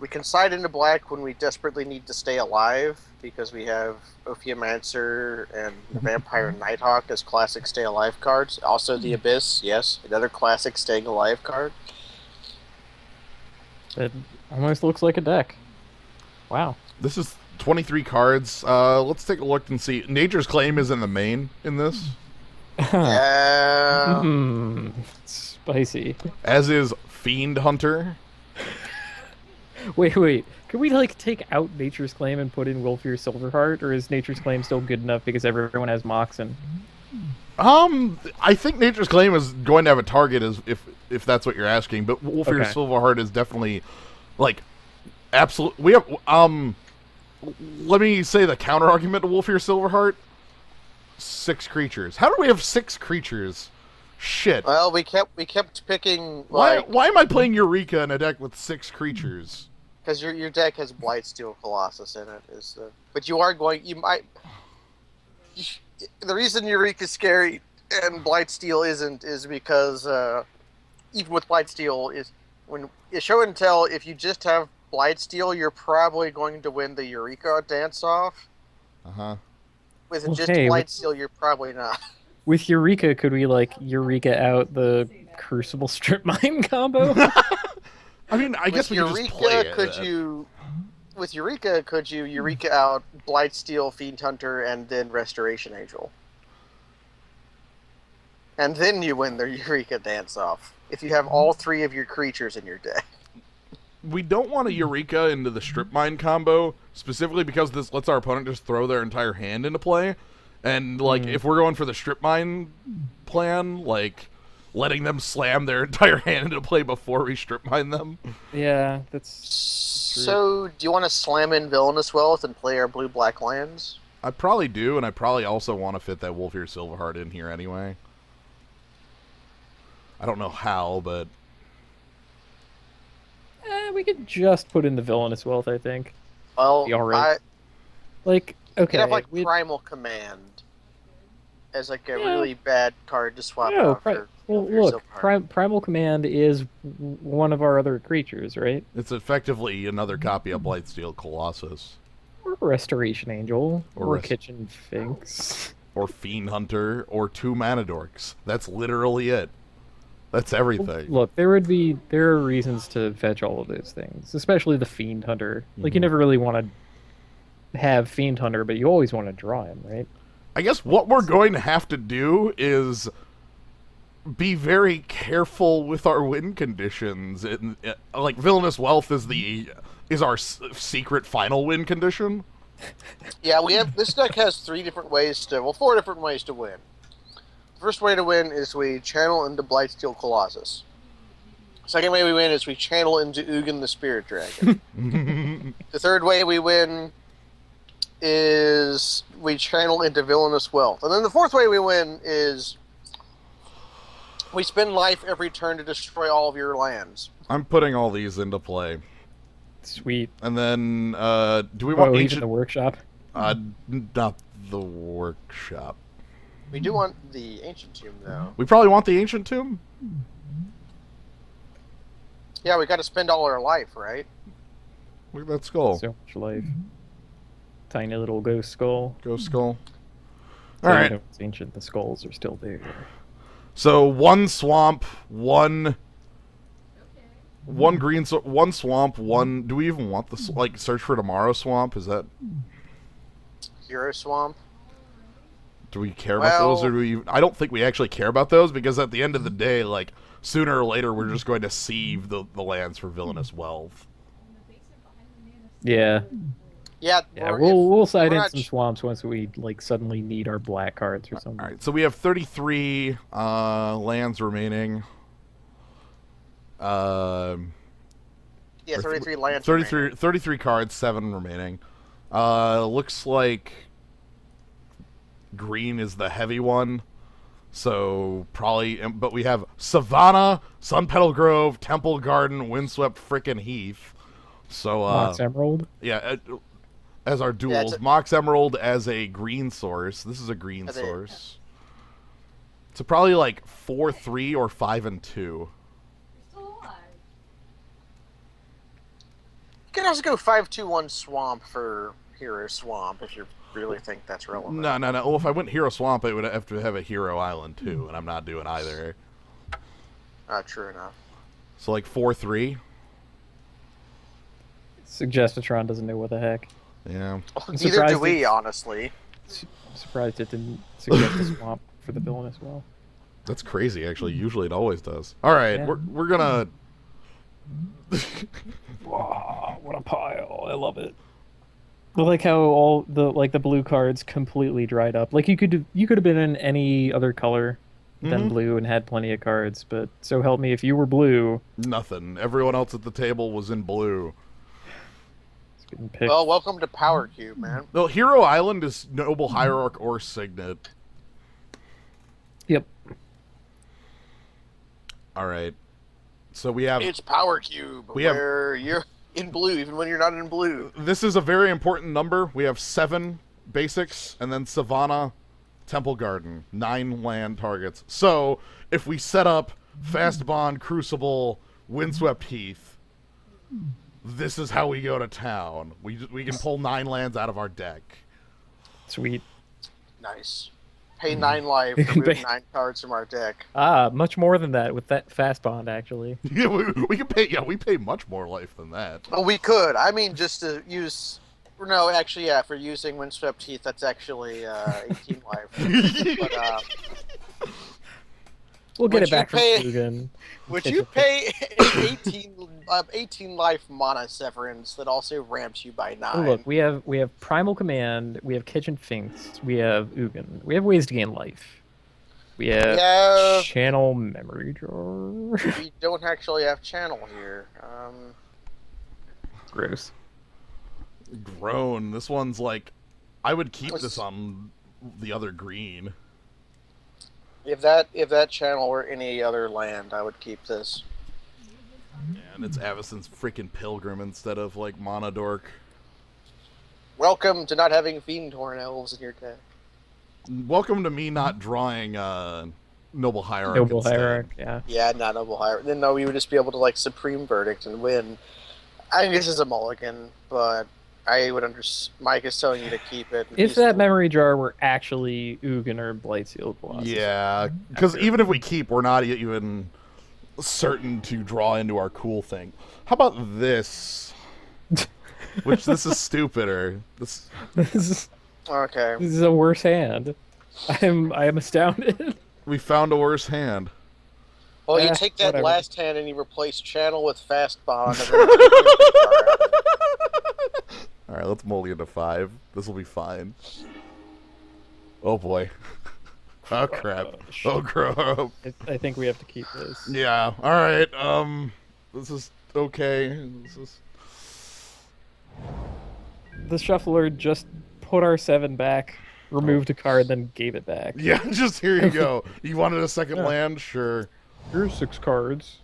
Speaker 4: we can side into black when we desperately need to stay alive because we have Ophiomancer and the Vampire Nighthawk as classic stay alive cards. Also the Abyss, yes, another classic staying alive card.
Speaker 1: It almost looks like a deck. Wow.
Speaker 2: This is 23 cards. Let's take a look and see. Nature's Claim is in the main in this,
Speaker 4: Yeah.
Speaker 1: Spicy.
Speaker 2: as is Fiend Hunter.
Speaker 1: Wait. Could we like take out Nature's Claim and put in Wilfir Silverheart, or is Nature's Claim still good enough because everyone has Moxen?
Speaker 2: I think Nature's Claim is going to have a target, as if that's what you're asking. But Wolfir
Speaker 1: Okay.
Speaker 2: Silverheart is definitely like absolute. We have Let me say the counter argument to Wolfir Silverheart: 6 creatures. How do we have 6 creatures? Shit.
Speaker 4: Well, we kept picking
Speaker 2: Why
Speaker 4: like
Speaker 2: am I playing Eureka in a deck with 6 creatures?
Speaker 4: because your deck has Blightsteel Colossus in it. But you are going. You might. The reason Eureka's scary and Blightsteel isn't is because even with Blightsteel is when show and tell, if you just have Blightsteel, you're probably going to win the Eureka dance off. With just
Speaker 1: Okay,
Speaker 4: Blightsteel, you're probably not.
Speaker 1: With Eureka, could we like Eureka out the Crucible Strip Mine combo?
Speaker 2: I mean, I guess we could just play it.
Speaker 4: With Eureka, could you Eureka out Blightsteel, Fiend Hunter, and then Restoration Angel? And then you win the Eureka dance-off. If you have all 3 of your creatures in your deck.
Speaker 2: We don't want a Eureka into the Strip Mine combo, specifically because this lets our opponent just throw their entire hand into play. And, like, if we're going for the Strip Mine plan, like, letting them slam their entire hand into play before we Strip Mine them.
Speaker 1: Yeah, that's
Speaker 4: So, do you want to slam in Villainous Wealth and play our blue-black lands?
Speaker 2: I probably do, and I probably also want to fit that Wolfir Silverheart in here anyway. I don't know how, but...
Speaker 1: we could just put in the Villainous Wealth, I think.
Speaker 4: Well,
Speaker 1: Be all right. Like,
Speaker 4: you
Speaker 1: okay.
Speaker 4: could have, like,
Speaker 1: we-
Speaker 4: Primal Command as, like, a
Speaker 1: Yeah.
Speaker 4: really bad card to swap
Speaker 1: No,
Speaker 4: out for
Speaker 1: well,
Speaker 4: your
Speaker 1: look,
Speaker 4: Silverheart.
Speaker 1: Primal Command is one of our other creatures, right?
Speaker 2: It's effectively another copy of Blightsteel Colossus.
Speaker 1: Or Restoration Angel.
Speaker 2: Or
Speaker 1: Or Kitchen Finks.
Speaker 2: or Fiend Hunter, or 2 Mana Dorks. That's literally it. That's everything.
Speaker 1: Look, there are reasons to fetch all of those things, especially the Fiend Hunter. Like you
Speaker 2: Mhm.
Speaker 1: never really want to have Fiend Hunter, but you always want to draw him, right?
Speaker 2: I guess what we're going to have to do is be very careful with our win conditions. Like Villainous Wealth is our secret final win condition.
Speaker 4: Yeah, we have this deck has 4 different ways to win. The first way to win is we channel into Blightsteel Colossus. Second way we win is we channel into Ugin the Spirit Dragon. The third way we win is we channel into Villainous Wealth. And then the fourth way we win is we spend life every turn to destroy all of your lands.
Speaker 2: I'm putting all these into play.
Speaker 1: Sweet.
Speaker 2: And then, do we want
Speaker 1: Even
Speaker 2: ancient?
Speaker 1: the workshop.
Speaker 2: Not the workshop.
Speaker 4: We do want the Ancient Tomb, though.
Speaker 2: We probably want the ancient tomb.
Speaker 4: Yeah, we got to spend all our life, right?
Speaker 2: Look at that skull.
Speaker 1: So much life. Tiny little ghost skull.
Speaker 2: Ghost skull.
Speaker 1: So
Speaker 2: All
Speaker 1: you
Speaker 2: right.
Speaker 1: know it's ancient. The skulls are still there.
Speaker 2: So 1 swamp, 1 green, so 1 swamp, 1. Do we even want the like Search for Tomorrow swamp? Is that?
Speaker 4: Hero Swamp.
Speaker 2: Do we care about those, or do we? I don't think we actually care about those because at the end of the day, like sooner or later, we're just going to sieve the lands for Villainous Wealth.
Speaker 1: Yeah.
Speaker 4: Yeah,
Speaker 1: Yeah,
Speaker 4: or
Speaker 1: we'll
Speaker 4: if
Speaker 1: side
Speaker 4: we're
Speaker 1: in
Speaker 4: not
Speaker 1: some swamps once we like suddenly need our black cards or something.
Speaker 2: All right, so we have 33 lands remaining.
Speaker 4: Yeah, 33 lands.
Speaker 2: 33 cards, 7 remaining. Looks like green is the heavy one. So probably, but we have Savannah, Sunpetal Grove, Temple Garden, Windswept frickin' Heath. So
Speaker 1: Mox Emerald.
Speaker 2: yeah, as our duels,
Speaker 4: it's
Speaker 2: Mox Emerald as a green source. This is a green
Speaker 4: As a-
Speaker 2: source. So probably like 4-3 or 5-2.
Speaker 3: You're still alive.
Speaker 4: You can also go 5-2-1 Swamp for Hero Swamp if you really think that's relevant.
Speaker 2: No. Well, if I went Hero Swamp, I would have to have a Hero Island too, and I'm not doing either.
Speaker 4: True enough.
Speaker 2: So like 4-3.
Speaker 1: Suggestatron doesn't know what the heck.
Speaker 2: Yeah.
Speaker 4: Neither
Speaker 1: surprised
Speaker 4: do we,
Speaker 1: it's-
Speaker 4: honestly.
Speaker 1: Surprised it didn't suggest a swamp for the villain as well.
Speaker 2: That's crazy, actually. Usually it always does. All right,
Speaker 1: Yeah.
Speaker 2: we're gonna.
Speaker 1: Wow, what a pile! I love it. I like how all the blue cards completely dried up. Like you could have been in any other color than
Speaker 2: Mhm.
Speaker 1: blue and had plenty of cards, but so help me if you were blue,
Speaker 2: Nothing. Everyone else at the table was in blue.
Speaker 1: it's getting picked.
Speaker 4: Well, welcome to Power Cube, man.
Speaker 2: No, Hero Island is Noble Hierarch or Signet.
Speaker 1: Yep.
Speaker 2: All right. So we have.
Speaker 4: It's Power Cube,
Speaker 2: We have-
Speaker 4: where you're in blue even when you're not in blue.
Speaker 2: This is a very important number. We have 7 basics, and then Savannah, Temple Garden, 9 land targets. So if we set up Fast Bond, Crucible, Windswept Heath, this is how we go to town. We can pull 9 lands out of our deck.
Speaker 1: Sweet.
Speaker 4: Nice. Pay 9 life, remove 9 cards from our deck.
Speaker 1: Ah, much more than that with that fast bond actually.
Speaker 2: Yeah, we can pay. Yeah, we pay much more life than that.
Speaker 4: Well, we could. I mean, just to use. No, actually, yeah, for using Windswept Heath, that's actually 18 life. But,
Speaker 1: We'll get
Speaker 4: Would
Speaker 1: it back
Speaker 4: you
Speaker 1: from
Speaker 4: pay-
Speaker 1: Dugan.
Speaker 4: would you pay 18 life mana severance that also ramps you by 9?
Speaker 1: Oh, look, we have Primal Command, we have Kitchen Finks, we have Ugin. We have ways to gain life. We have
Speaker 4: Yeah.
Speaker 1: Channel Memory Jar.
Speaker 4: We don't actually have channel here.
Speaker 1: Gross.
Speaker 2: Grown. This one's like, I would keep this on the other green.
Speaker 4: If that channel were any other land, I would keep this.
Speaker 2: And it's Avacyn's freaking Pilgrim instead of like Monodork.
Speaker 4: Welcome to not having Fiend-Torn Elves in your deck.
Speaker 2: Welcome to me not drawing Noble Hierarch.
Speaker 1: Noble
Speaker 2: instead.
Speaker 1: Hierarch, yeah.
Speaker 4: Yeah, not Noble Hierarch. Then no, we would just be able to like Supreme Verdict and win. I think this is a mulligan, but I would Mike is telling you to keep it.
Speaker 1: If that memory jar were actually Ugin or Blightsealed Colossus.
Speaker 2: Yeah, because even if we keep, we're not even certain to draw into our cool thing. How about this? Which this is stupider.
Speaker 1: This
Speaker 4: Okay.
Speaker 1: is a worse hand. I am astounded.
Speaker 2: We found a worse hand.
Speaker 4: Well, you take that
Speaker 1: whatever.
Speaker 4: last hand and you replace channel with fast bond.
Speaker 2: All right, let's mulligan to 5. This will be fine. Oh boy. Oh crap. Oh crap.
Speaker 1: I think we have to keep this.
Speaker 2: Yeah. All right. This is okay. This is.
Speaker 1: The shuffler just put our 7 back, removed a card, then gave it back.
Speaker 2: Yeah. Just here you go. You wanted a second land? Sure.
Speaker 1: Here's 6 cards.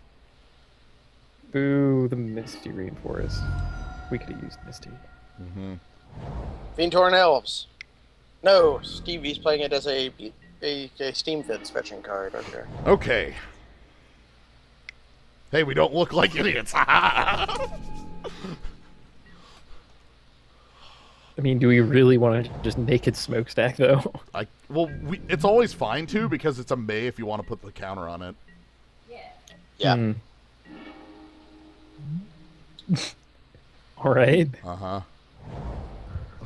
Speaker 1: Boo, the Misty Rainforest. We could have used Misty.
Speaker 2: Mm-hmm.
Speaker 4: Fiendtorn Elves. No, Stevie's playing it as a Steam Fits fetching card. Okay.
Speaker 2: Okay. Hey, we don't look like idiots.
Speaker 1: I mean, do we really want to just naked smokestack, though?
Speaker 2: It's always fine too because it's a May if you want to put the counter on it.
Speaker 4: Yeah.
Speaker 1: All right.
Speaker 2: Uh-huh.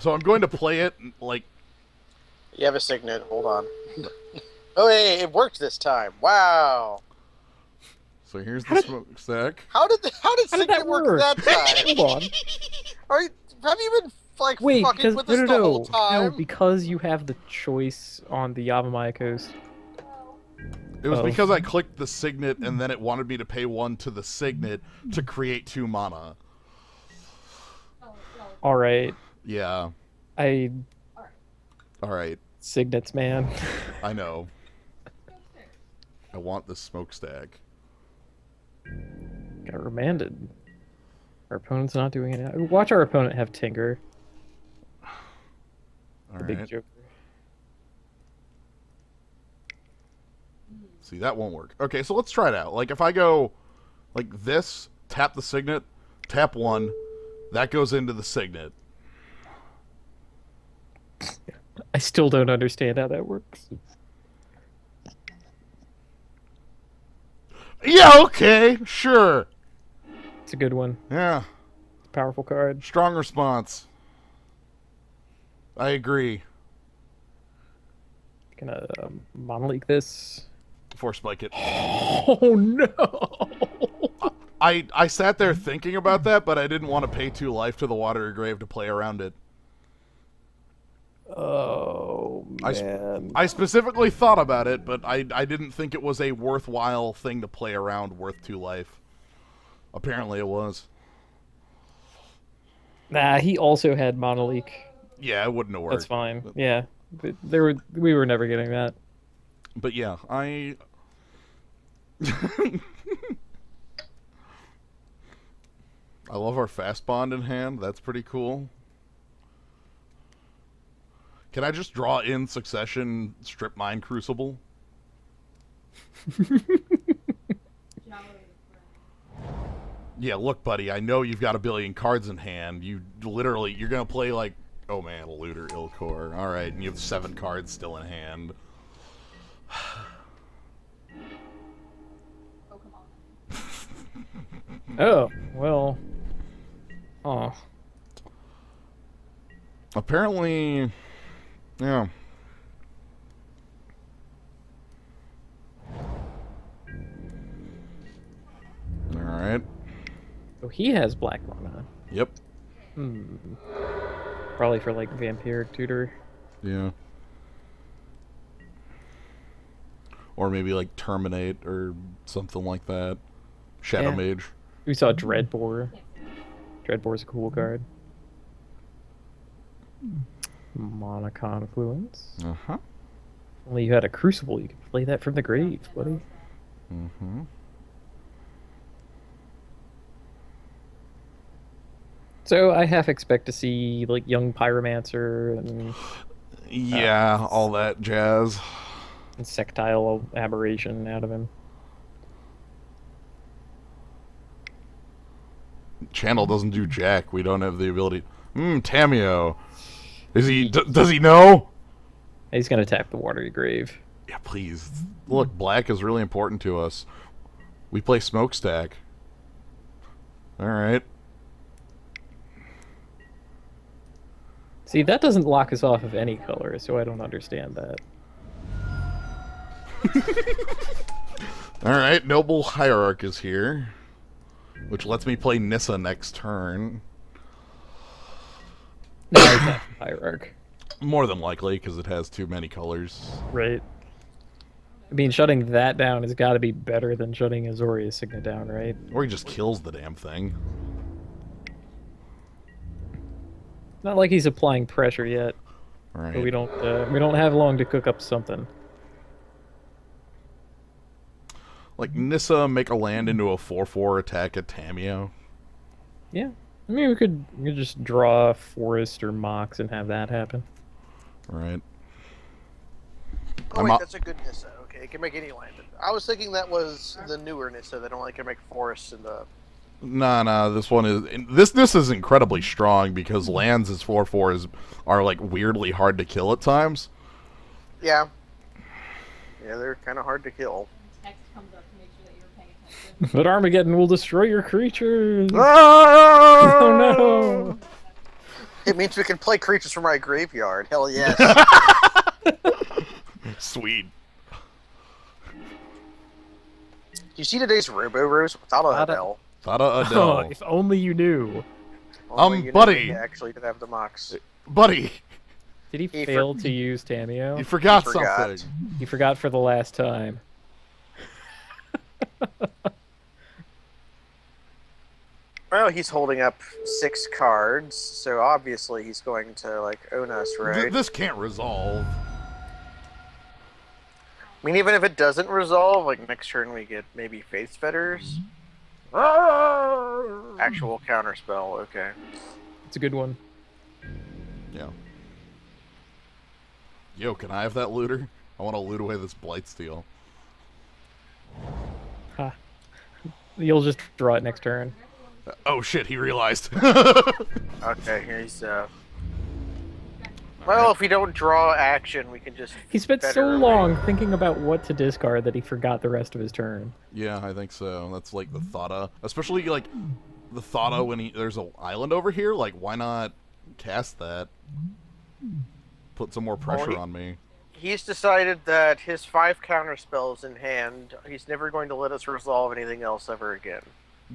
Speaker 2: So I'm going to play it like.
Speaker 4: You have a signet. Hold on. Oh, hey, it worked this time. Wow.
Speaker 2: So here's the smokestack.
Speaker 4: How did signet
Speaker 1: that
Speaker 4: work
Speaker 1: work?
Speaker 4: that time?
Speaker 1: Hold on.
Speaker 4: Have you been like
Speaker 1: Wait,
Speaker 4: fucking
Speaker 1: because
Speaker 4: with us the whole time?
Speaker 1: no, because you have the choice on the Yavimaya Coast.
Speaker 2: It was because I clicked the signet and then it wanted me to pay 1 to the signet to create 2 mana.
Speaker 1: All right.
Speaker 2: Yeah.
Speaker 1: I
Speaker 2: All right.
Speaker 1: signets, man.
Speaker 2: I know. I want the smokestack.
Speaker 1: Got remanded. Our opponent's not doing it. Watch our opponent have Tinker.
Speaker 2: All
Speaker 1: The
Speaker 2: right.
Speaker 1: big Joker.
Speaker 2: See, that won't work. Okay, so let's try it out. Like, if I go like this, tap the signet, tap 1, that goes into the signet.
Speaker 1: I still don't understand how that works.
Speaker 2: Yeah, okay, sure.
Speaker 1: It's a good one.
Speaker 2: Yeah,
Speaker 1: It's a powerful card.
Speaker 2: strong response. I agree.
Speaker 1: Gonna monoleak this.
Speaker 2: Force spike it.
Speaker 1: Oh no!
Speaker 2: I sat there thinking about that, but I didn't want to pay 2 life to the Watery Grave to play around it.
Speaker 1: Oh man!
Speaker 2: I specifically thought about it, but I didn't think it was a worthwhile thing to play around worth 2 life. Apparently it was.
Speaker 1: Nah, he also had monoleak.
Speaker 2: Yeah, it wouldn't have worked.
Speaker 1: That's fine. Yeah, we were never getting that.
Speaker 2: But yeah, I love our fast bond in hand. That's pretty cool. Can I just draw in succession Strip Mine Crucible? Yeah, look, buddy, I know you've got a billion cards in hand. You're gonna play like, oh man, Looter, Ilkor. Alright, and you have 7 cards still in hand.
Speaker 1: Oh well. Oh.
Speaker 2: Apparently, yeah. Alright.
Speaker 1: So he has black mana.
Speaker 2: Yep.
Speaker 1: Probably for like Vampiric Tutor.
Speaker 2: Yeah. Or maybe like Terminate or something like that. Shadow
Speaker 1: Yeah.
Speaker 2: Mage.
Speaker 1: We saw Dreadbore. Dreadbore's a cool card. Mana Confluence.
Speaker 2: Uh-huh.
Speaker 1: Only you had a Crucible, you could play that from the grave, buddy.
Speaker 2: Mm-hmm.
Speaker 1: So I half expect to see like young Pyromancer and
Speaker 2: Yeah, all that jazz.
Speaker 1: Sectile Aberration out of him.
Speaker 2: Channel doesn't do jack. We don't have the ability. Tamio. Is he? Does he know?
Speaker 1: He's gonna tap the Watery Grave.
Speaker 2: Yeah, please. Look, black is really important to us. We play smokestack. All right.
Speaker 1: See, that doesn't lock us off of any color, so I don't understand that.
Speaker 2: All right. Noble Hierarch is here, which lets me play Nissa next turn.
Speaker 1: No, I tap Hierarch.
Speaker 2: More than likely, because it has too many colors.
Speaker 1: Right. I mean, shutting that down has got to be better than shutting Azorius Signet down, right?
Speaker 2: Or he just kills the damn thing.
Speaker 1: Not like he's applying pressure yet.
Speaker 2: All right.
Speaker 1: But we don't have long to cook up something.
Speaker 2: Like Nissa make a land into a 4/4 attack at Tamio.
Speaker 1: Yeah. I mean, we could just draw Forest or Mox and have that happen.
Speaker 2: Right.
Speaker 4: Oh
Speaker 2: I'm
Speaker 4: wait,
Speaker 2: up.
Speaker 4: that's a good Nissa. Okay, it can make any land. I was thinking that was the newer Nissa that only can make forests in the.
Speaker 2: Nah. This one is this is incredibly strong because lands as 4/4s are like weirdly hard to kill at times.
Speaker 4: Yeah. Yeah, they're kind of hard to kill.
Speaker 3: Text comes up to make sure that you're paying attention.
Speaker 1: But Armageddon will destroy your creatures.
Speaker 2: Ah!
Speaker 1: Oh no!
Speaker 4: It means we can play creatures from my graveyard. Hell yes.
Speaker 2: Sweet.
Speaker 4: You see today's Robo Rose without a Adele?
Speaker 2: Thada
Speaker 1: Oh,
Speaker 2: Adele.
Speaker 1: if only you knew.
Speaker 4: Only you knew
Speaker 2: buddy.
Speaker 4: he actually did have the Mox.
Speaker 2: Buddy,
Speaker 1: Did he
Speaker 4: He
Speaker 1: fail to use Tamio?
Speaker 2: you forgot
Speaker 4: He forgot.
Speaker 2: something.
Speaker 1: He forgot for the last time.
Speaker 4: Well, he's holding up 6 cards, so obviously he's going to like own us, right?
Speaker 2: This can't resolve.
Speaker 4: I mean, even if it doesn't resolve, like next turn we get maybe Faith Fetters. Actual counterspell, okay.
Speaker 1: It's a good one.
Speaker 2: Yeah. Yo, can I have that looter? I want to loot away this Blightsteel.
Speaker 1: Ha. You'll just draw it next turn.
Speaker 2: Oh shit, he realized.
Speaker 4: Okay, here's well, if we don't draw action, we can just.
Speaker 1: He spent so
Speaker 4: fetter away.
Speaker 1: long thinking about what to discard that he forgot the rest of his turn.
Speaker 2: Yeah, I think so. That's like the Thada. Especially like the Thada when there's an island over here. Like, why not cast that? Put some more pressure on me.
Speaker 4: He's decided that his 5 counter spells in hand, he's never going to let us resolve anything else ever again.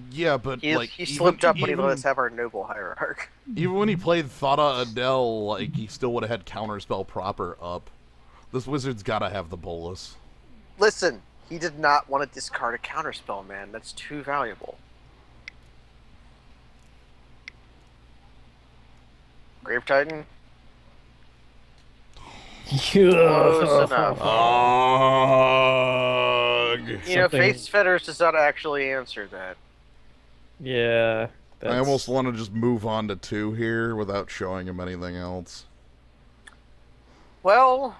Speaker 2: Yeah, but
Speaker 4: He,
Speaker 2: like
Speaker 4: he slipped up when he
Speaker 2: even,
Speaker 4: let us have our Noble Hierarch.
Speaker 2: even when he played Thada Adele, like he still would have had counterspell proper up. This wizard's gotta have the bolus.
Speaker 4: Listen, he did not want to discard a counterspell, man. That's too valuable. Grave Titan? Close enough.
Speaker 2: Ugh.
Speaker 4: You know,
Speaker 1: Something-
Speaker 4: Faith's Fetters does not actually answer that.
Speaker 1: Yeah.
Speaker 2: I almost want to just move on to 2 here without showing him anything else.
Speaker 4: Well,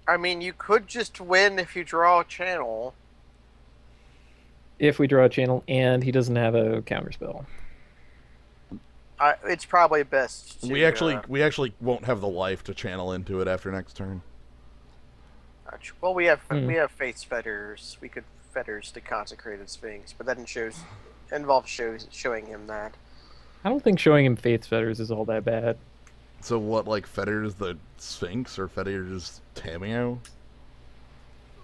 Speaker 4: I mean, you could just win if you draw a channel.
Speaker 1: If we draw a channel and he doesn't have a counterspell.
Speaker 4: It's probably best. To,
Speaker 2: We actually won't have the life to channel into it after next turn.
Speaker 4: well, we have Faith's Fetters. We could Fetters to Consecrated Sphinx, but that involves showing him that.
Speaker 1: I don't think showing him Faith's Fetters is all that bad.
Speaker 2: So what, like fetters the Sphinx or fetters Tamio?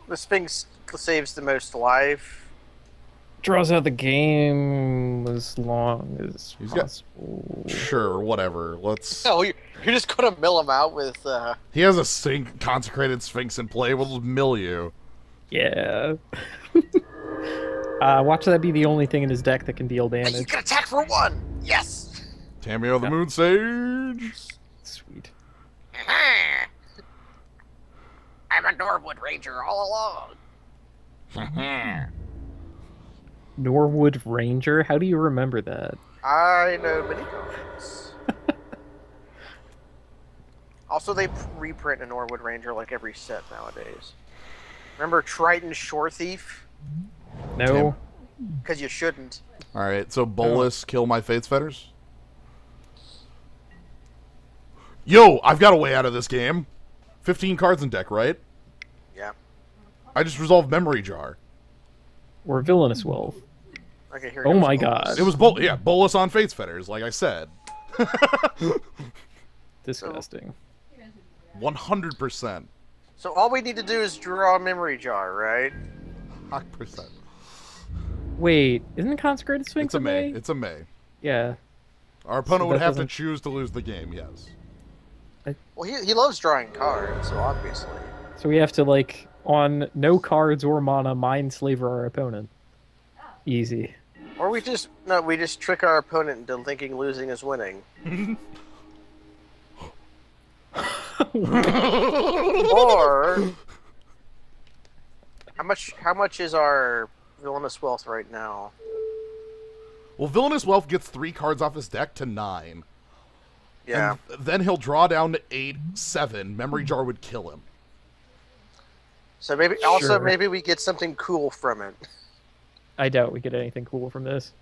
Speaker 4: The Sphinx saves the most life.
Speaker 1: Draws out the game as long as
Speaker 2: He's got-
Speaker 1: possible.
Speaker 2: Sure, whatever. Let's.
Speaker 4: No, you're just gonna mill him out with.
Speaker 2: He has a consecrated Sphinx in play. We'll just mill you.
Speaker 1: Yeah. Watch that be the only thing in his deck that can deal
Speaker 4: Hey, you
Speaker 1: damage.
Speaker 4: can attack for 1. Yes.
Speaker 2: Tamio the Moon Sage.
Speaker 1: Sweet.
Speaker 4: I'm a Norwood Ranger all along.
Speaker 1: Norwood Ranger? How do you remember that?
Speaker 4: I know many comics. Also, they reprint a Norwood Ranger like every set nowadays. Remember Triton Shore Thief?
Speaker 1: No.
Speaker 4: Because you shouldn't.
Speaker 2: All right, so Bolus, kill my Fates Fetters. Yo, I've got a way out of this game. 15 cards in deck, right?
Speaker 4: Yeah.
Speaker 2: I just resolved Memory Jar.
Speaker 1: Or Villainous Wolf.
Speaker 4: Okay, here
Speaker 1: Oh
Speaker 4: comes
Speaker 1: my
Speaker 4: Bolus.
Speaker 1: God.
Speaker 2: It was Bolus on Fates Fetters, like I said.
Speaker 1: Disgusting.
Speaker 2: 100%.
Speaker 4: So all we need to do is draw a memory jar, right?
Speaker 2: 100%.
Speaker 1: Wait, isn't Consecrated Sphinx
Speaker 2: It's a May. It's a May.
Speaker 1: Yeah.
Speaker 2: Our opponent
Speaker 1: So
Speaker 2: would
Speaker 1: that
Speaker 2: have to
Speaker 1: doesn't-
Speaker 2: choose to lose the game, yes.
Speaker 4: Well, he loves drawing cards, so obviously.
Speaker 1: So we have to, like, on no cards or mana, mind slaver our opponent. Easy.
Speaker 4: Or we just trick our opponent into thinking losing is winning. Or how much is our villainous wealth right now?
Speaker 2: Well, Villainous Wealth gets 3 cards off his deck to 9.
Speaker 4: Yeah.
Speaker 2: And then he'll draw down to 8, 7. Memory Jar would kill him.
Speaker 4: So maybe we get something cool from it.
Speaker 1: I doubt we get anything cool from this.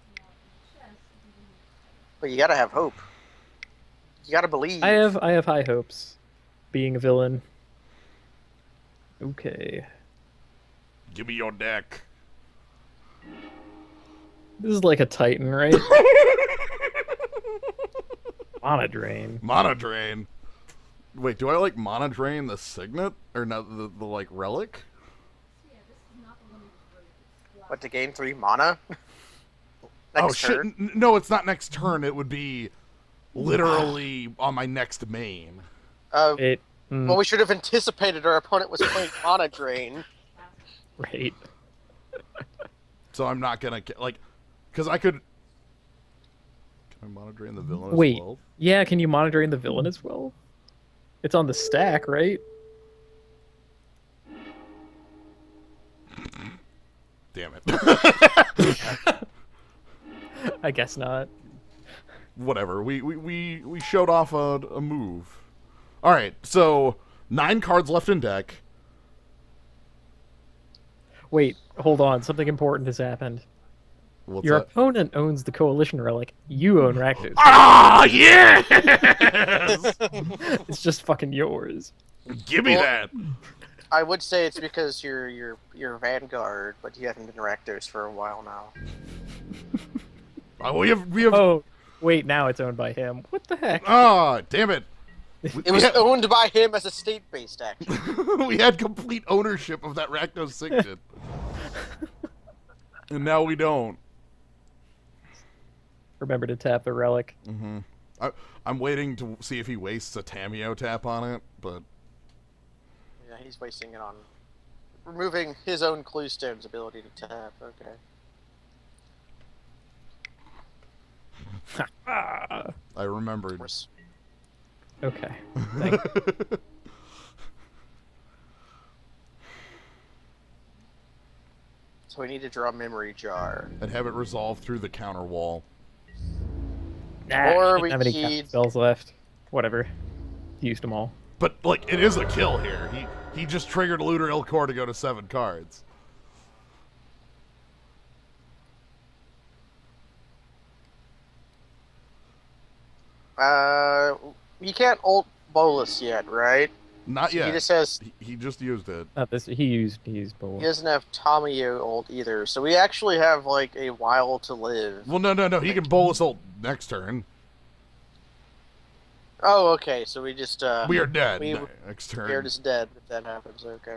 Speaker 4: But you gotta have hope. You gotta believe.
Speaker 1: I have high hopes. Being a villain. Okay.
Speaker 2: Give me your deck.
Speaker 1: This is like a Titan, right? Mana Drain.
Speaker 2: Mana Drain. Wait, do I like Mana Drain the Signet? Or not the like relic?
Speaker 4: What, to gain 3 mana?
Speaker 2: Oh
Speaker 4: Next
Speaker 2: shit!
Speaker 4: turn?
Speaker 2: No, it's not next turn. It would be literally on my next main.
Speaker 4: Well,
Speaker 1: Mm,
Speaker 4: we should have anticipated our opponent was playing mana drain.
Speaker 1: right.
Speaker 2: So I'm not gonna like, because I could. Can I Mana Drain the villain
Speaker 1: Wait.
Speaker 2: as well?
Speaker 1: Yeah, can you Mana Drain the villain as well? It's on the stack, right?
Speaker 2: Damn it.
Speaker 1: I guess not.
Speaker 2: Whatever. We showed off a move. All right, so 9 cards left in deck.
Speaker 1: Wait, hold on. Something important has happened.
Speaker 2: What's
Speaker 1: Your
Speaker 2: that?
Speaker 1: opponent owns the Coalition Relic. You own Rakdos.
Speaker 2: Ah, yes!
Speaker 1: It's just fucking yours.
Speaker 2: Give me
Speaker 4: Well-
Speaker 2: that.
Speaker 4: I would say it's because you're Vanguard, but you haven't been Rakdos for a while now.
Speaker 2: Oh, we have.
Speaker 1: Oh, wait, now it's owned by him. What the heck?
Speaker 2: Ah, damn it.
Speaker 4: It was owned by him as a state-based action.
Speaker 2: We had complete ownership of that Rakdos Signet. And now we don't.
Speaker 1: Remember to tap the relic.
Speaker 2: Mm-hmm. I'm waiting to see if he wastes a Tameo tap on it, but
Speaker 4: Yeah, he's wasting it on removing his own Cluestone's ability to tap. Okay.
Speaker 1: Ah.
Speaker 2: I remembered.
Speaker 4: Worse.
Speaker 1: Okay. Thank you.
Speaker 4: So we need to draw a memory jar.
Speaker 2: And have it resolved through the counter wall.
Speaker 1: Nah,
Speaker 4: Or
Speaker 1: didn't
Speaker 4: we
Speaker 1: have any
Speaker 4: need-
Speaker 1: cast spells left. Whatever. Used them all.
Speaker 2: But like, it is a kill here. He just triggered Looter Ilkor to go to 7 cards.
Speaker 4: You can't ult Bolus yet, right?
Speaker 2: Not yet.
Speaker 4: He just has.
Speaker 2: He just used it.
Speaker 1: Not this. He used both.
Speaker 4: He doesn't have Tamiyo ult either, so we actually have like a while to live.
Speaker 2: Well, no. He can Bolus ult next turn.
Speaker 4: Oh, okay. So we just
Speaker 2: We are dead
Speaker 4: we-
Speaker 2: next turn.
Speaker 4: Beard is dead if that happens. Okay.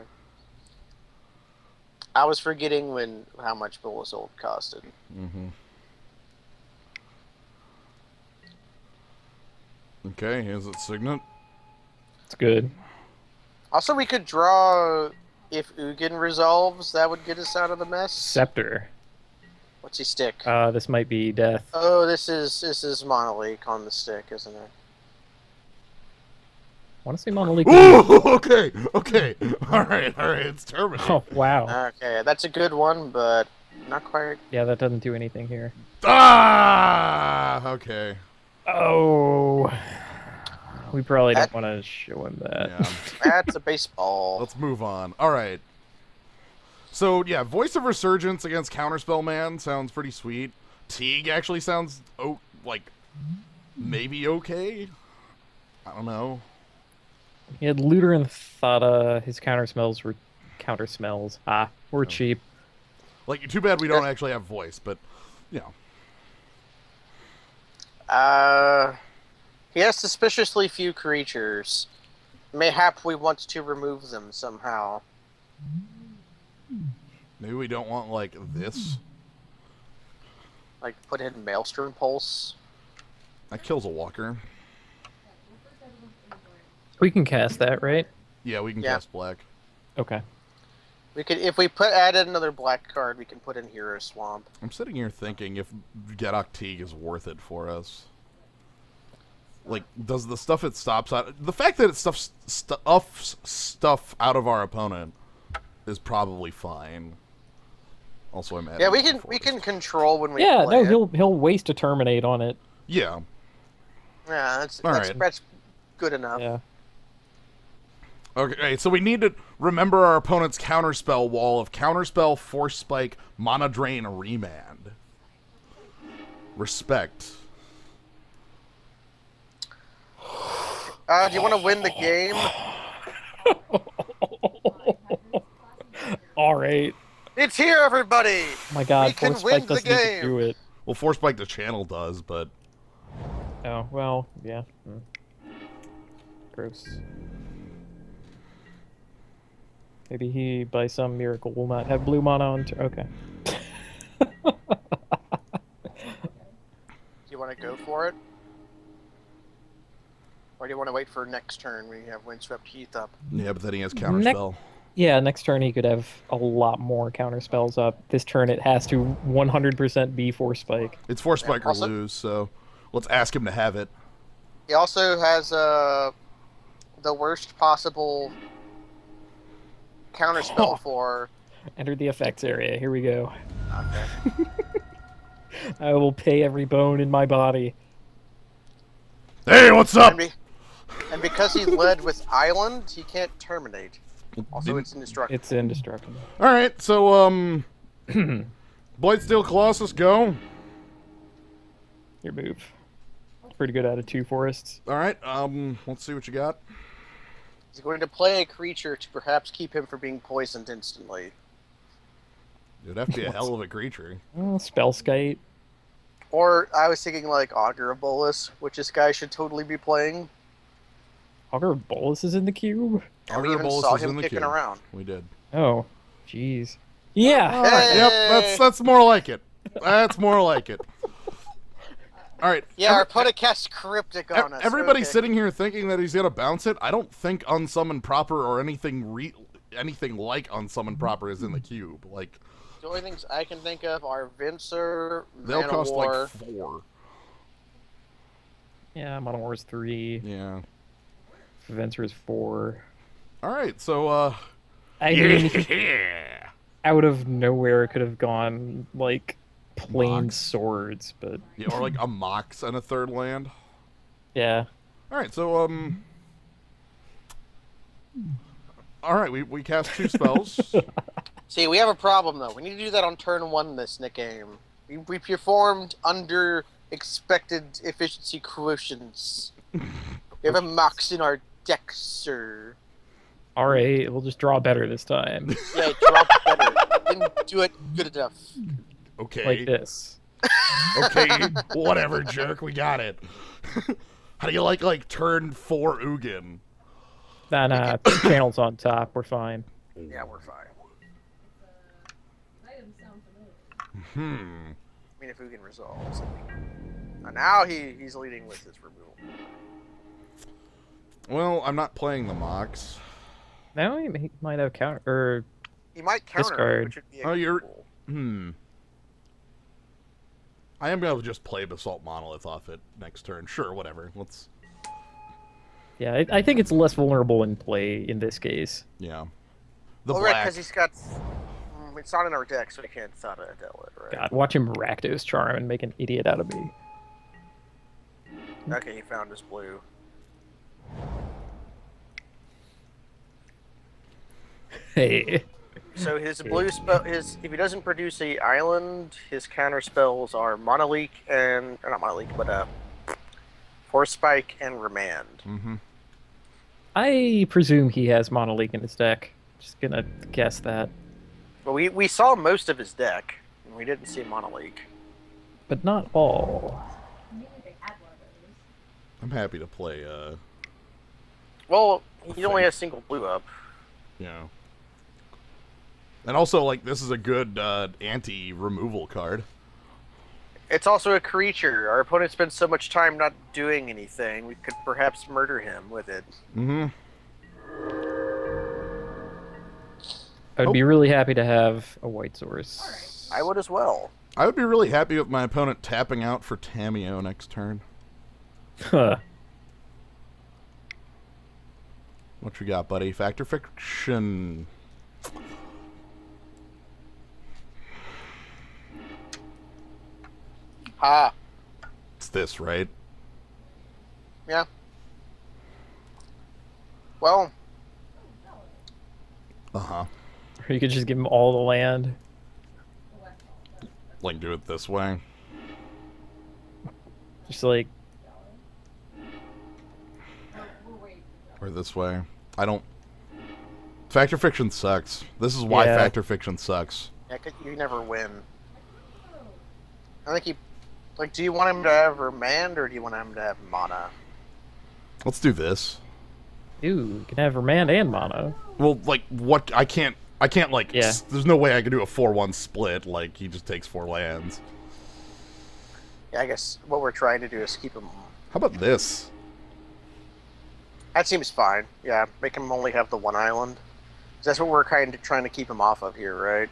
Speaker 4: I was forgetting how much Bolus ult costed.
Speaker 2: Mm-hmm. Okay, here's its Signet.
Speaker 1: It's good.
Speaker 4: Also, we could draw if Ugin resolves. That would get us out of the mess.
Speaker 1: Scepter.
Speaker 4: What's he stick?
Speaker 1: This might be death.
Speaker 4: Oh, this is Monolith on the stick, isn't it?
Speaker 1: I want to say Monolith.
Speaker 2: Ooh, okay. All right, it's terminated.
Speaker 1: Oh, wow.
Speaker 4: Okay, that's a good one, but not quite.
Speaker 1: Yeah, that doesn't do anything here.
Speaker 2: Ah, okay.
Speaker 1: Oh. We probably
Speaker 4: That-
Speaker 1: don't want to show him that.
Speaker 2: Yeah.
Speaker 4: That's a baseball.
Speaker 2: Let's move on. All right. So yeah, Voice of Resurgence against Counterspell Man sounds pretty sweet. Teague actually sounds like maybe okay. I don't know.
Speaker 1: He had Looter and Thada. His counter smells were counter smells. We're cheap.
Speaker 2: Like, too bad we don't actually have voice, but you know.
Speaker 4: He has suspiciously few creatures. Mayhap we want to remove them somehow.
Speaker 2: Maybe we don't want like this.
Speaker 4: Like put in Maelstrom Pulse.
Speaker 2: That kills a walker.
Speaker 1: We can cast that, right?
Speaker 2: Yeah, we can cast black.
Speaker 1: Okay.
Speaker 4: We could, if we added another black card, we can put in Hero Swamp.
Speaker 2: I'm sitting here thinking if Gedok Teague is worth it for us. Like, does the stuff it stops out... The fact that it stuffs stuff out of our opponent is probably fine. Also, I'm
Speaker 4: Yeah, we can control when we
Speaker 1: Yeah,
Speaker 4: play
Speaker 1: no,
Speaker 4: it.
Speaker 1: he'll waste a Terminate on it.
Speaker 2: Yeah.
Speaker 4: Yeah,
Speaker 2: All right.
Speaker 4: that's good enough.
Speaker 1: Yeah.
Speaker 2: Okay, so we need to remember our opponent's counterspell wall of Counterspell, Force Spike, Mana Drain, Remand. Respect.
Speaker 4: Do you want to win the game?
Speaker 1: All right.
Speaker 4: It's here, everybody!
Speaker 1: Oh my God,
Speaker 4: We can
Speaker 1: Force
Speaker 4: win
Speaker 1: Spike
Speaker 4: the
Speaker 1: doesn't need to
Speaker 4: game!
Speaker 1: do it.
Speaker 2: Well, Force Spike the channel does, but...
Speaker 1: Oh, well, yeah. Gross. Maybe he, by some miracle, will not have blue mana on... Okay.
Speaker 4: Do you want to go for it? Or do you want to wait for next turn when you have Windswept Heath up?
Speaker 2: Yeah, but then he has Counterspell.
Speaker 1: Yeah, next turn he could have a lot more counter spells up. This turn it has to 100% be Force Spike.
Speaker 2: It's Force Spike or
Speaker 4: also-
Speaker 2: lose, so let's ask him to have it.
Speaker 4: He also has the worst possible counterspell for...
Speaker 1: Enter the effects area. Here we go.
Speaker 4: Okay.
Speaker 1: I will pay every bone in my body.
Speaker 2: Hey, what's up?
Speaker 4: And because he led with Island, he can't terminate. Also, it's indestructible.
Speaker 1: It's indestructible.
Speaker 2: Alright, so, Blightsteel Colossus, go.
Speaker 1: Your move. It's pretty good out of 2 forests.
Speaker 2: Alright, let's see what you got.
Speaker 4: He's going to play a creature to perhaps keep him from being poisoned instantly.
Speaker 2: It'd have to be a hell of a creature.
Speaker 1: Spellskite.
Speaker 4: Or I was thinking like Augur of Bolus, which this guy should totally be playing.
Speaker 1: Augur of Bolus is in the cube?
Speaker 4: And we
Speaker 2: Augur
Speaker 4: even
Speaker 2: Bolus
Speaker 4: saw
Speaker 2: is
Speaker 4: him
Speaker 2: in the
Speaker 4: kicking
Speaker 2: queue.
Speaker 4: around.
Speaker 2: We did.
Speaker 1: Oh, jeez. Yeah!
Speaker 2: Alright,
Speaker 4: Hey!
Speaker 2: yep, that's more like it. That's more like it. Alright.
Speaker 4: Yeah, our opponent cast Cryptic on us.
Speaker 2: Everybody's
Speaker 4: Okay.
Speaker 2: sitting here thinking that he's gonna bounce it. I don't think Unsummon Proper or anything like Unsummon Proper is in the cube. Like,
Speaker 4: The only things I can think of are Vincer,
Speaker 2: they'll cost
Speaker 4: Manowar.
Speaker 2: like 4.
Speaker 1: Yeah, Mono Wars 3.
Speaker 2: Yeah.
Speaker 1: Venture is 4.
Speaker 2: Alright, so,
Speaker 1: I mean,
Speaker 2: yeah.
Speaker 1: out of nowhere it could have gone, like, plain
Speaker 2: Mox.
Speaker 1: swords, but...
Speaker 2: Yeah, or like a Mox and a third land.
Speaker 1: Yeah.
Speaker 2: Alright, so, alright, we cast 2 spells.
Speaker 4: See, we have a problem though. We need to do that on turn 1 this game. We performed under expected efficiency quotients. We have a Mox in our deck, sir.
Speaker 1: Alright, we'll just draw better this time.
Speaker 4: Yeah, drop better. Didn't do it good enough.
Speaker 2: Okay.
Speaker 1: Like this.
Speaker 2: Okay, whatever, jerk, we got it. How do you like turn 4 Ugin?
Speaker 1: Nah, channel's on top, we're fine.
Speaker 4: Yeah, we're fine.
Speaker 3: Items sound familiar.
Speaker 4: I mean, if Ugin resolves. Now he's leading with his removal.
Speaker 2: Well, I'm not playing the Mox.
Speaker 1: Now he might have counter, or...
Speaker 4: He might counter,
Speaker 1: Discard.
Speaker 4: which would be
Speaker 2: Oh, you're-
Speaker 4: cool.
Speaker 2: I am going to just play Basalt Monolith off it next turn. Sure, whatever. Let's...
Speaker 1: Yeah, I think it's less vulnerable in play in this case.
Speaker 2: Yeah. The
Speaker 4: Oh, right,
Speaker 2: black.
Speaker 4: because he's got... it's not in our deck, so we can't thought of it, right?
Speaker 1: God, watch him Rakdos Charm and make an idiot out of me.
Speaker 4: Okay, he found his blue.
Speaker 1: Hey.
Speaker 4: So his blue spell, if he doesn't produce a island, his counter spells are Mana Leak and or not Mana Leak, but Force Spike and Remand.
Speaker 2: Mm-hmm.
Speaker 1: I presume he has Mono Leak in his deck. Just gonna guess that.
Speaker 4: But we saw most of his deck, and we didn't see Mana Leak.
Speaker 1: But not all.
Speaker 3: Maybe they had one of those.
Speaker 2: I'm happy to play.
Speaker 4: Well, he only has single blue up.
Speaker 2: You know. And also, like, this is a good anti-removal card.
Speaker 4: It's also a creature. Our opponent spends so much time not doing anything, we could perhaps murder him with it.
Speaker 2: Mm-hmm.
Speaker 1: I'd be really happy to have a white source.
Speaker 4: I would as well.
Speaker 2: I would be really happy with my opponent tapping out for Tamiyo next turn.
Speaker 1: Huh.
Speaker 2: What you got, buddy? Factor Fiction.
Speaker 4: Ah,
Speaker 2: It's this, right?
Speaker 4: yeah. Well,
Speaker 2: Uh-huh.
Speaker 1: Or you could just give him all the land.
Speaker 2: Like, do it this way.
Speaker 1: Just like,
Speaker 2: Or this way. I don't... Factor Fiction sucks. This is why
Speaker 1: Yeah.
Speaker 2: Factor Fiction sucks.
Speaker 4: yeah, you never win. I think he... Like, do you want him to have Remand, or do you want him to have Mana?
Speaker 2: Let's do this.
Speaker 1: ooh, you can have Remand and Mono.
Speaker 2: Well, like, what... I can't, like...
Speaker 1: Yeah.
Speaker 2: There's no way I can do a 4-1 split. Like, he just takes 4 lands.
Speaker 4: Yeah, I guess what we're trying to do is keep him...
Speaker 2: How about this?
Speaker 4: That seems fine. Yeah, make him only have the one island. That's what we're kind of trying to keep him off of here, right?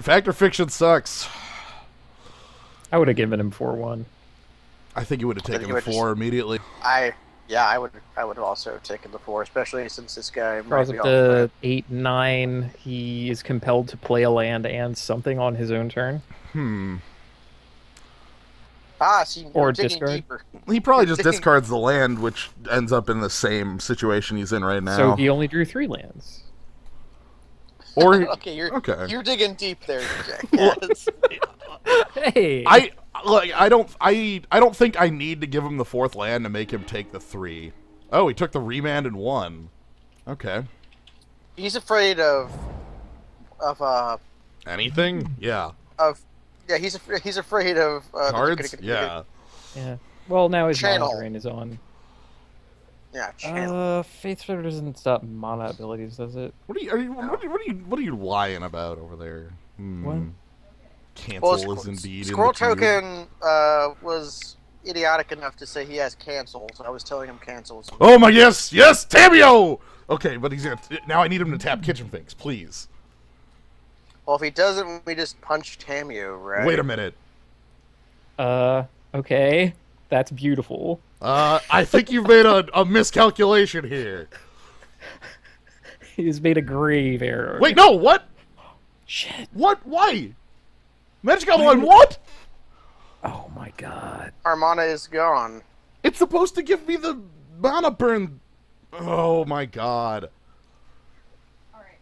Speaker 2: Factor Fiction sucks.
Speaker 1: I would have given him 4-1.
Speaker 2: I think you would have
Speaker 4: Then
Speaker 2: taken
Speaker 4: you
Speaker 2: the
Speaker 4: would
Speaker 2: 4 immediately.
Speaker 4: I would have also taken the 4, especially since this guy might
Speaker 1: Draws
Speaker 4: be
Speaker 1: up
Speaker 4: off
Speaker 1: to 8-9. He is compelled to play a land and something on his own turn.
Speaker 4: see,
Speaker 1: Or
Speaker 4: you're digging
Speaker 1: discard.
Speaker 4: deeper.
Speaker 2: He probably just discards the land, which ends up in the same situation he's in right now.
Speaker 1: So he only drew 3 lands.
Speaker 2: Or
Speaker 4: Okay,
Speaker 2: okay.
Speaker 4: you're digging deep there, Jackass.
Speaker 1: Hey!
Speaker 2: I don't think I need to give him the 4th land to make him take the 3. Oh, he took the remand and won. Okay.
Speaker 4: He's afraid of
Speaker 2: Anything? Yeah.
Speaker 4: yeah, he's afraid of
Speaker 2: Cards? Yeah.
Speaker 1: Yeah. Well, now his
Speaker 4: Channel.
Speaker 1: mana drain is on.
Speaker 4: Yeah, channel.
Speaker 1: Faith Spreader doesn't stop mana abilities, does it?
Speaker 2: What are you lying about over there?
Speaker 1: What?
Speaker 2: Cancel is indeed
Speaker 4: Squirrel
Speaker 2: in the queue.
Speaker 4: Token was idiotic enough to say he has cancel, so I was telling him cancels.
Speaker 2: Oh my yes, Tamio! Okay, but he's gonna now I need him to tap Kitchen Finks, please.
Speaker 4: Well, if he doesn't, we just punch Tamio, right?
Speaker 2: Wait a minute.
Speaker 1: Okay. That's beautiful.
Speaker 2: I think you've made a miscalculation here.
Speaker 1: He's made a grave error.
Speaker 2: Wait, no, what?
Speaker 1: Shit.
Speaker 2: What? Why? Magic Online, what?
Speaker 1: Oh my god.
Speaker 4: Our mana is gone.
Speaker 2: It's supposed to give me the mana burn. Oh my god.
Speaker 3: Alright.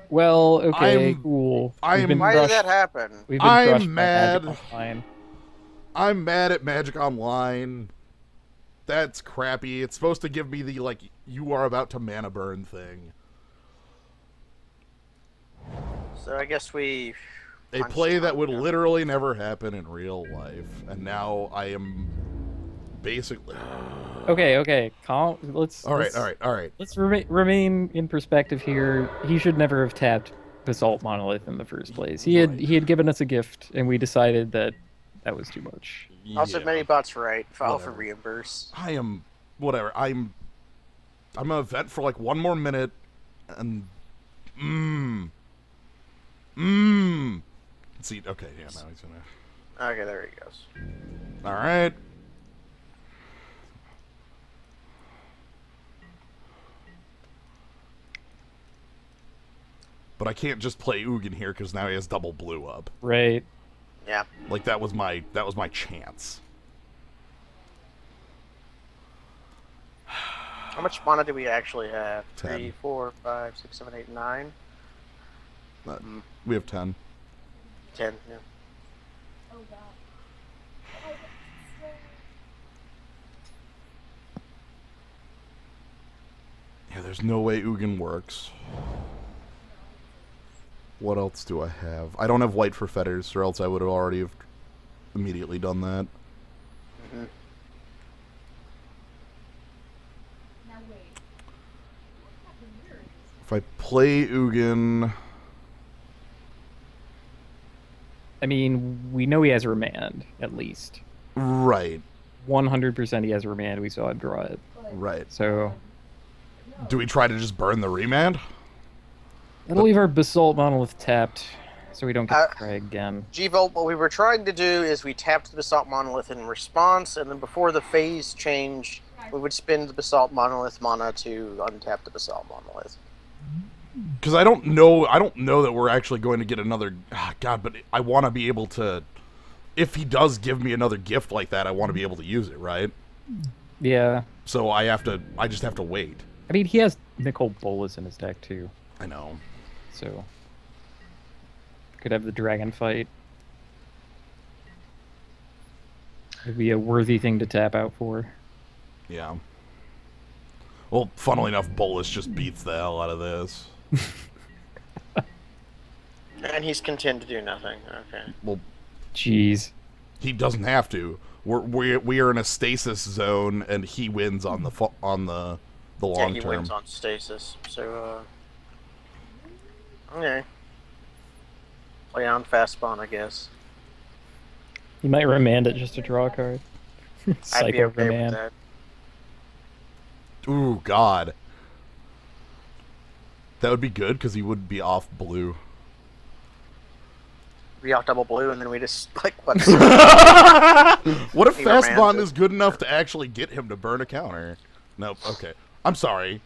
Speaker 1: Well, okay,
Speaker 2: I'm-
Speaker 1: cool.
Speaker 2: I'm-
Speaker 1: We've been
Speaker 4: Why did
Speaker 1: crushed-
Speaker 4: that happen?
Speaker 1: We've been
Speaker 2: I'm
Speaker 1: crushed by Magic
Speaker 2: mad.
Speaker 1: Online.
Speaker 2: I'm mad at Magic Online. That's crappy. It's supposed to give me the, like, you are about to mana burn thing.
Speaker 4: So I guess we...
Speaker 2: A
Speaker 4: punched
Speaker 2: play that would
Speaker 4: Tamio.
Speaker 2: literally never happen in real life. And now I am basically...
Speaker 1: Okay, calm. Let's.
Speaker 2: All right.
Speaker 1: Let's remain in perspective here. He should never have tapped Basalt Monolith in the first place. He had given us a gift, and we decided that was too much.
Speaker 4: Also,
Speaker 2: Yeah.
Speaker 4: many bots right. File for
Speaker 2: Whatever.
Speaker 4: reimburse.
Speaker 2: I am... Whatever. I'm gonna vent for, like, 1 more minute, and... See, okay, yeah, now he's gonna...
Speaker 4: Okay, there he goes.
Speaker 2: Alright. But I can't just play Ugin here because now he has double blue up.
Speaker 1: Right.
Speaker 4: Yeah.
Speaker 2: Like that was my chance.
Speaker 4: How much mana do we actually have?
Speaker 2: 10.
Speaker 4: 3, 4, 5, 6, 7, 8, 9.
Speaker 2: We have 10.
Speaker 4: 10, yeah.
Speaker 3: Oh god. Oh, that's so...
Speaker 2: Yeah, there's no way Ugin works. What else do I have? I don't have white for fetters, or else I would have already have immediately done that.
Speaker 4: Mm-hmm.
Speaker 3: Now wait. What happened here?
Speaker 2: If I play Ugin...
Speaker 1: I mean, we know he has remand, at least.
Speaker 2: Right,
Speaker 1: 100% he has remand. We saw him draw it.
Speaker 3: But,
Speaker 2: right.
Speaker 1: So
Speaker 3: no.
Speaker 2: Do we try to just burn the remand?
Speaker 1: that'll leave our Basalt Monolith tapped, so we don't get Crag again.
Speaker 4: G-Volt, what we were trying to do is we tapped the Basalt Monolith in response, and then before the phase change, we would spend the Basalt Monolith mana to untap the Basalt Monolith.
Speaker 2: Because I don't know that we're actually going to get another... God, but I want to be able to... If he does give me another gift like that, I want to be able to use it, right?
Speaker 1: Yeah.
Speaker 2: So I just have to wait.
Speaker 1: I mean, he has Nicol Bolas in his deck, too.
Speaker 2: I know.
Speaker 1: So could have the dragon fight. It'd be a worthy thing to tap out for.
Speaker 2: Yeah. Well, funnily enough, Bolus just beats the hell out of this.
Speaker 4: And he's content to do nothing. Okay.
Speaker 2: Well,
Speaker 1: Jeez.
Speaker 2: he doesn't have to. We are in a stasis zone, and he wins on the long
Speaker 4: Yeah, he
Speaker 2: term.
Speaker 4: wins on stasis. So, okay. Play on fast spawn, I guess.
Speaker 1: He might remand it just to draw a card.
Speaker 4: I'd be
Speaker 1: Psycho
Speaker 4: okay with
Speaker 1: remand.
Speaker 4: that.
Speaker 2: Ooh, God. That would be good, because he would be off blue.
Speaker 4: Be off double blue, and then we just, like, what?
Speaker 2: What if
Speaker 4: He
Speaker 2: Fast
Speaker 4: remands
Speaker 2: Bond
Speaker 4: it.
Speaker 2: is good enough to actually get him to burn a counter? Nope, okay. I'm sorry.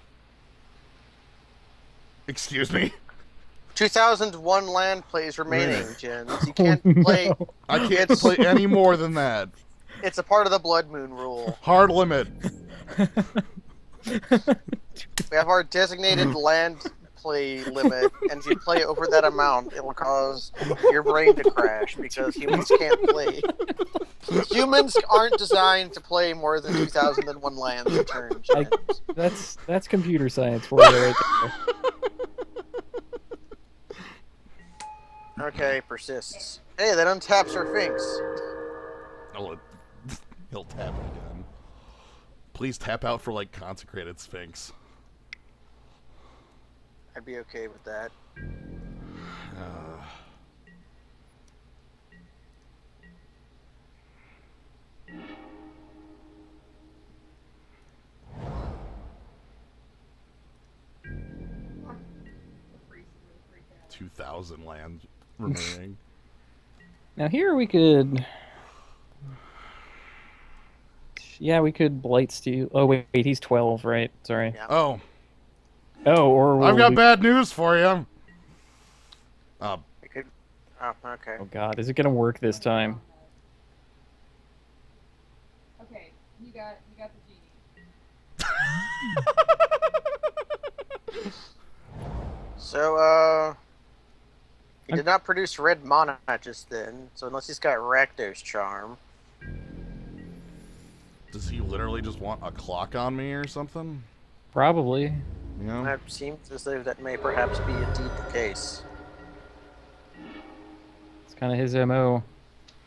Speaker 2: Excuse me?
Speaker 4: 2001 land plays remaining, Jens. You can't play...
Speaker 2: I can't play any more than that.
Speaker 4: It's a part of the Blood Moon rule.
Speaker 2: Hard limit.
Speaker 4: We have our designated land play limit, and if you play over that amount, it will cause your brain to crash, because humans can't play. Humans aren't designed to play more than 2001 lands a turn, Jens.
Speaker 1: That's computer science for you right there.
Speaker 4: Okay, persists. Hey, that untaps our Finks.
Speaker 2: Oh, he'll tap it again. Please tap out for, like, Consecrated Sphinx.
Speaker 4: I'd be okay with that.
Speaker 2: 2,000 land remaining.
Speaker 1: Now here we could... Yeah, we could Blight Steal... Oh, wait, he's 12, right? Sorry.
Speaker 4: Yeah.
Speaker 2: Oh,
Speaker 1: Oh, or...
Speaker 2: I've got bad news for you.
Speaker 4: We could... Oh, okay.
Speaker 1: Oh, God. Is it going to work this time?
Speaker 3: Okay, you got the genie.
Speaker 4: So, he did not produce red mana just then, so unless he's got Rakdos Charm.
Speaker 2: Does he literally just want a clock on me or something?
Speaker 1: Probably.
Speaker 2: You know?
Speaker 4: That seems as though that may perhaps be indeed the case.
Speaker 1: It's kind of his MO.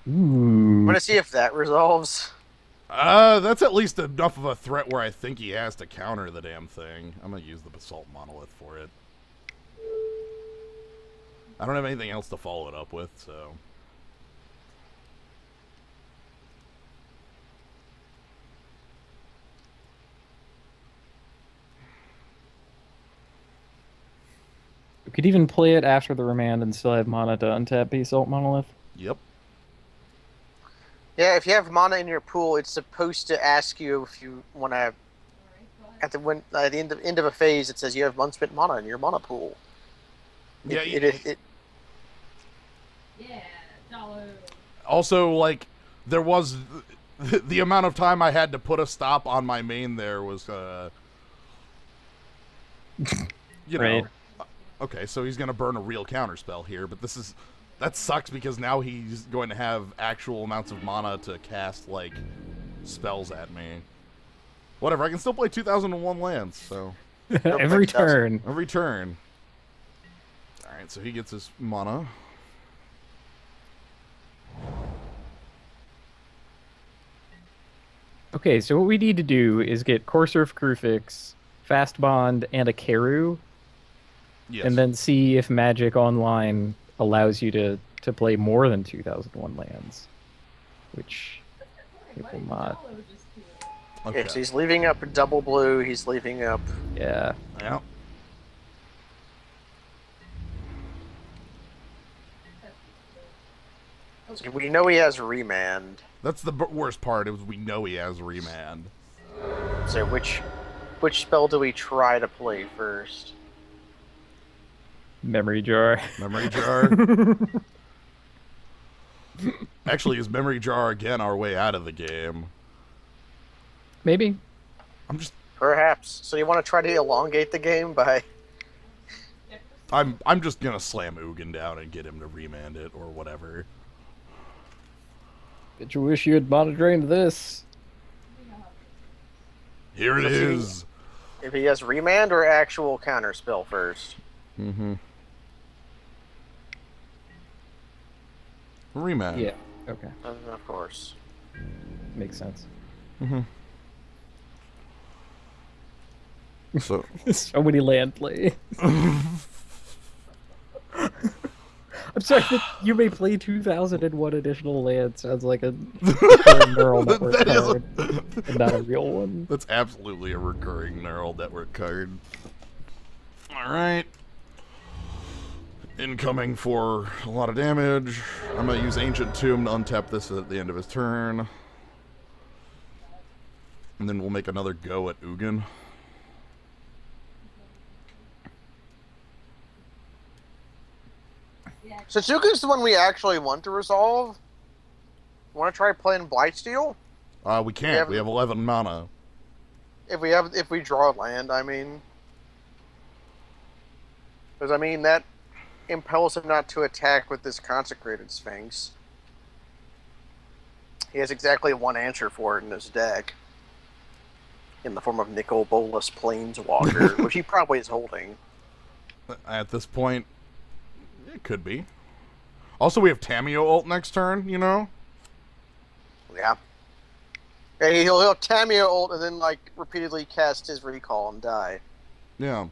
Speaker 4: I'm
Speaker 1: Ooh.
Speaker 4: gonna see if that resolves.
Speaker 2: That's at least enough of a threat where I think he has to counter the damn thing. I'm gonna use the Basalt Monolith for it. I don't have anything else to follow it up with, so...
Speaker 1: We could even play it after the remand and still have mana to untap Basalt Monolith.
Speaker 2: Yep.
Speaker 4: Yeah, if you have mana in your pool, it's supposed to ask you if you want to.
Speaker 3: Alright,
Speaker 4: At the end of a phase, it says you have unspent mana in your mana pool.
Speaker 2: Yeah,
Speaker 4: It
Speaker 3: yeah, dollar.
Speaker 2: Also, like, there was... The amount of time I had to put a stop on my main there was, You know.
Speaker 1: Right.
Speaker 2: Okay, so he's gonna burn a real counterspell here, but that sucks because now he's going to have actual amounts of mana to cast like spells at me. Whatever, I can still play 2001 lands, so
Speaker 1: Every turn.
Speaker 2: every turn. All right, so he gets his mana.
Speaker 1: Okay, so what we need to do is get Courser of Krufix, Fast Bond, and a Keru,
Speaker 2: Yes.
Speaker 1: and then see if Magic Online allows you to play more than 2001 lands, which it will not.
Speaker 2: Okay.
Speaker 4: Yeah, so he's leaving up double blue. He's leaving up.
Speaker 1: Yeah.
Speaker 2: Yeah.
Speaker 4: We know he has remand.
Speaker 2: That's the worst part. Is we know he has remand.
Speaker 4: So which spell do we try to play first?
Speaker 1: Memory Jar.
Speaker 2: Memory jar. Actually, is memory jar again our way out of the game?
Speaker 1: Maybe.
Speaker 2: I'm just.
Speaker 4: Perhaps. So you want to try to elongate the game by?
Speaker 2: I'm just gonna slam Ugin down and get him to remand it or whatever.
Speaker 1: Bet you wish you had mana drained this.
Speaker 2: Here it is.
Speaker 4: If he has remand or actual counter spell first.
Speaker 2: Mm-hmm. Remand.
Speaker 1: Yeah. Okay.
Speaker 4: Of course.
Speaker 1: Makes sense.
Speaker 2: Mm-hmm. So.
Speaker 1: So many land play. I'm sorry, you may play 2001 additional land. Sounds like a neural network
Speaker 2: That is
Speaker 1: card, and not a real one.
Speaker 2: That's absolutely a recurring neural network card. Alright. Incoming for a lot of damage. I'm going to use Ancient Tomb to untap this at the end of his turn. And then we'll make another go at Ugin.
Speaker 4: So Tsuku's the one we actually want to resolve. Want to try playing Blightsteel?
Speaker 2: We can't. We have 11 mana.
Speaker 4: If we draw land, I mean, because I mean that impels him not to attack with this Consecrated Sphinx. He has exactly one answer for it in his deck, in the form of Nicol Bolas Planeswalker, which he probably is holding.
Speaker 2: At this point, it could be. Also, we have Tameo ult next turn, you know?
Speaker 4: Yeah. Okay, he'll Tameo ult and then like repeatedly cast his recall and die.
Speaker 2: Yeah.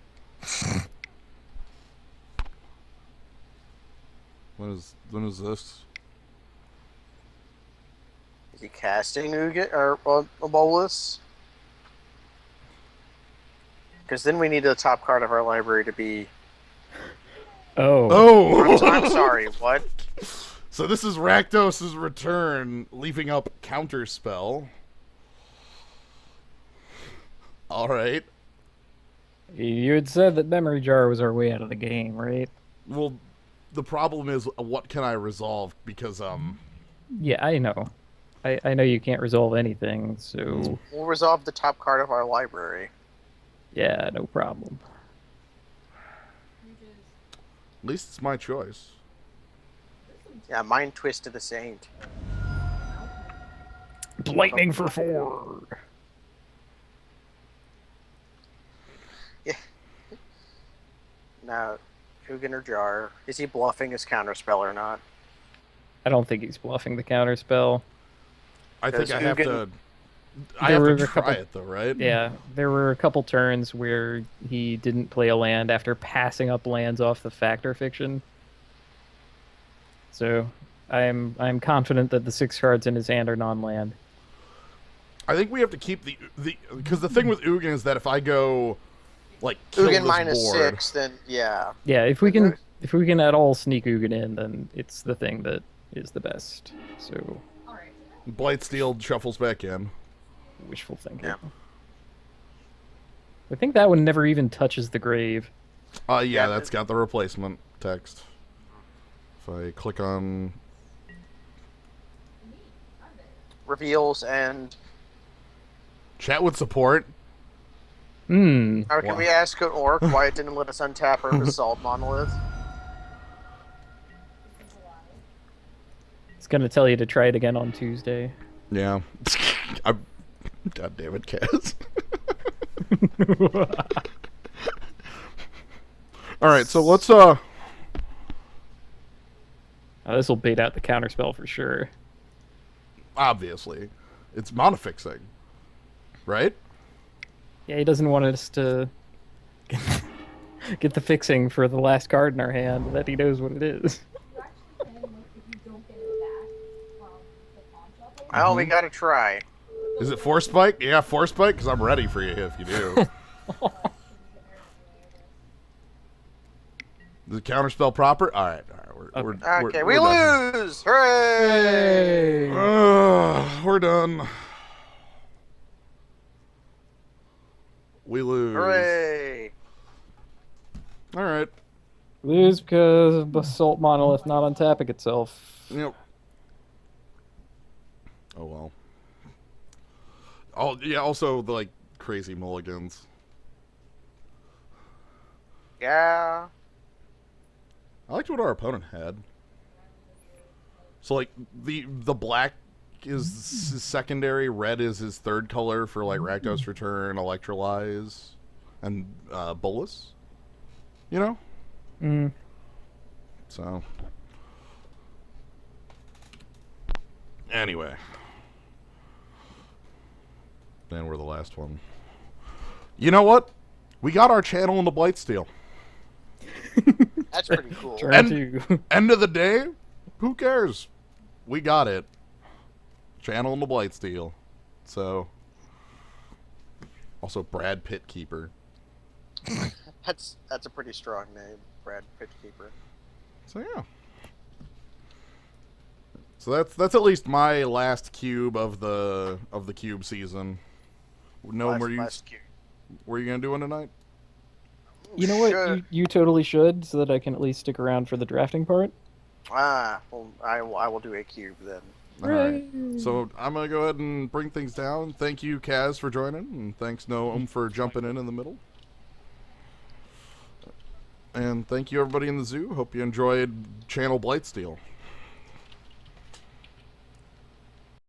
Speaker 2: When is this?
Speaker 4: Is he casting Ugin or Bolas? Because then we need the top card of our library to be.
Speaker 2: Oh!
Speaker 4: I'm sorry, what?
Speaker 2: So this is Rakdos' return, leaving up Counterspell. Alright.
Speaker 1: You had said that Memory Jar was our way out of the game, right?
Speaker 2: Well, the problem is, what can I resolve? Because,
Speaker 1: Yeah, I know. I know you can't resolve anything, so
Speaker 4: We'll resolve the top card of our library.
Speaker 1: yeah, no problem.
Speaker 2: at least it's my choice.
Speaker 4: Yeah, Mind Twist of the Saint.
Speaker 1: Lightning for 4.
Speaker 4: Yeah. Now, Ugin or Jar, is he bluffing his counterspell or not?
Speaker 1: I don't think he's bluffing the counter spell.
Speaker 2: I think
Speaker 4: Does
Speaker 2: I have
Speaker 4: Ugin-
Speaker 2: to. I
Speaker 1: There
Speaker 2: have
Speaker 1: were
Speaker 2: to
Speaker 1: a
Speaker 2: try
Speaker 1: couple-
Speaker 2: it though, right?
Speaker 1: Yeah, there were a couple turns where he didn't play a land after passing up lands off the Factor Fiction. So I'm confident that the 6 cards in his hand are non-land.
Speaker 2: I think we have to keep the because the thing with Ugin is that if I go like kill
Speaker 4: Ugin
Speaker 2: this
Speaker 4: minus
Speaker 2: board,
Speaker 4: 6, then yeah.
Speaker 1: Yeah, if we can at all sneak Ugin in, then it's the thing that is the best. So
Speaker 2: Blightsteel shuffles back in.
Speaker 1: wishful thinking.
Speaker 4: Yeah.
Speaker 1: I think that one never even touches the grave.
Speaker 2: Yeah,
Speaker 4: Yeah,
Speaker 2: that's got the replacement text. If I click on
Speaker 4: Reveals and
Speaker 2: chat with support.
Speaker 1: Hmm.
Speaker 4: Or can
Speaker 2: Wow.
Speaker 4: we ask an orc why it didn't let us untap our basalt monolith?
Speaker 1: It's gonna tell you to try it again on Tuesday.
Speaker 2: Yeah. God damn it, Kaz. All right, so let's
Speaker 1: Oh, this will bait out the counterspell for sure.
Speaker 2: obviously it's mana fixing, right?
Speaker 1: Yeah, he doesn't want us to get the fixing for the last card in our hand that he knows what it is.
Speaker 3: You actually can, like, if you don't get it back from the pawn shop or
Speaker 4: Oh,
Speaker 3: whatever,
Speaker 4: we gotta try.
Speaker 2: Is it force spike? Yeah, force spike, because I'm ready for you if you do.
Speaker 3: but you can get rid of it anyway, I guess.
Speaker 2: Is it counterspell proper? All right.
Speaker 4: Okay,
Speaker 2: we're
Speaker 4: we
Speaker 2: done.
Speaker 4: lose! Hooray!
Speaker 2: We're done. We lose.
Speaker 4: Hooray!
Speaker 2: All right.
Speaker 1: Lose because of Basalt Monolith not untapping itself.
Speaker 2: Yep. Oh well. Oh yeah. Also, the, like, crazy mulligans.
Speaker 4: Yeah.
Speaker 2: I liked what our opponent had. So, like, the black is his secondary, red is his third color for, like, Rakdos Return, Electrolyze, and Bolus. You know?
Speaker 1: Mm.
Speaker 2: So. Anyway. Then we're the last one. You know what? We got our channel in the Blightsteel.
Speaker 4: That's pretty cool.
Speaker 1: Turn
Speaker 2: And-
Speaker 1: two.
Speaker 2: End of the day, who cares? We got it. Channel in the Blightsteel. So. Also, Brad Pitt Keeper.
Speaker 4: That's a pretty strong name, Brad Pitchkeeper.
Speaker 2: So yeah. So that's at least my last cube of the cube season. No, were you gonna do one tonight?
Speaker 1: You know what?
Speaker 4: Sure.
Speaker 1: You totally should, so that I can at least stick around for the drafting part.
Speaker 4: Well, I will do a cube then.
Speaker 2: All right. So I'm gonna go ahead and bring things down. Thank you, Kaz, for joining, and thanks Noam for jumping in the middle. And thank you everybody in the zoo. Hope you enjoyed Channel Blightsteel.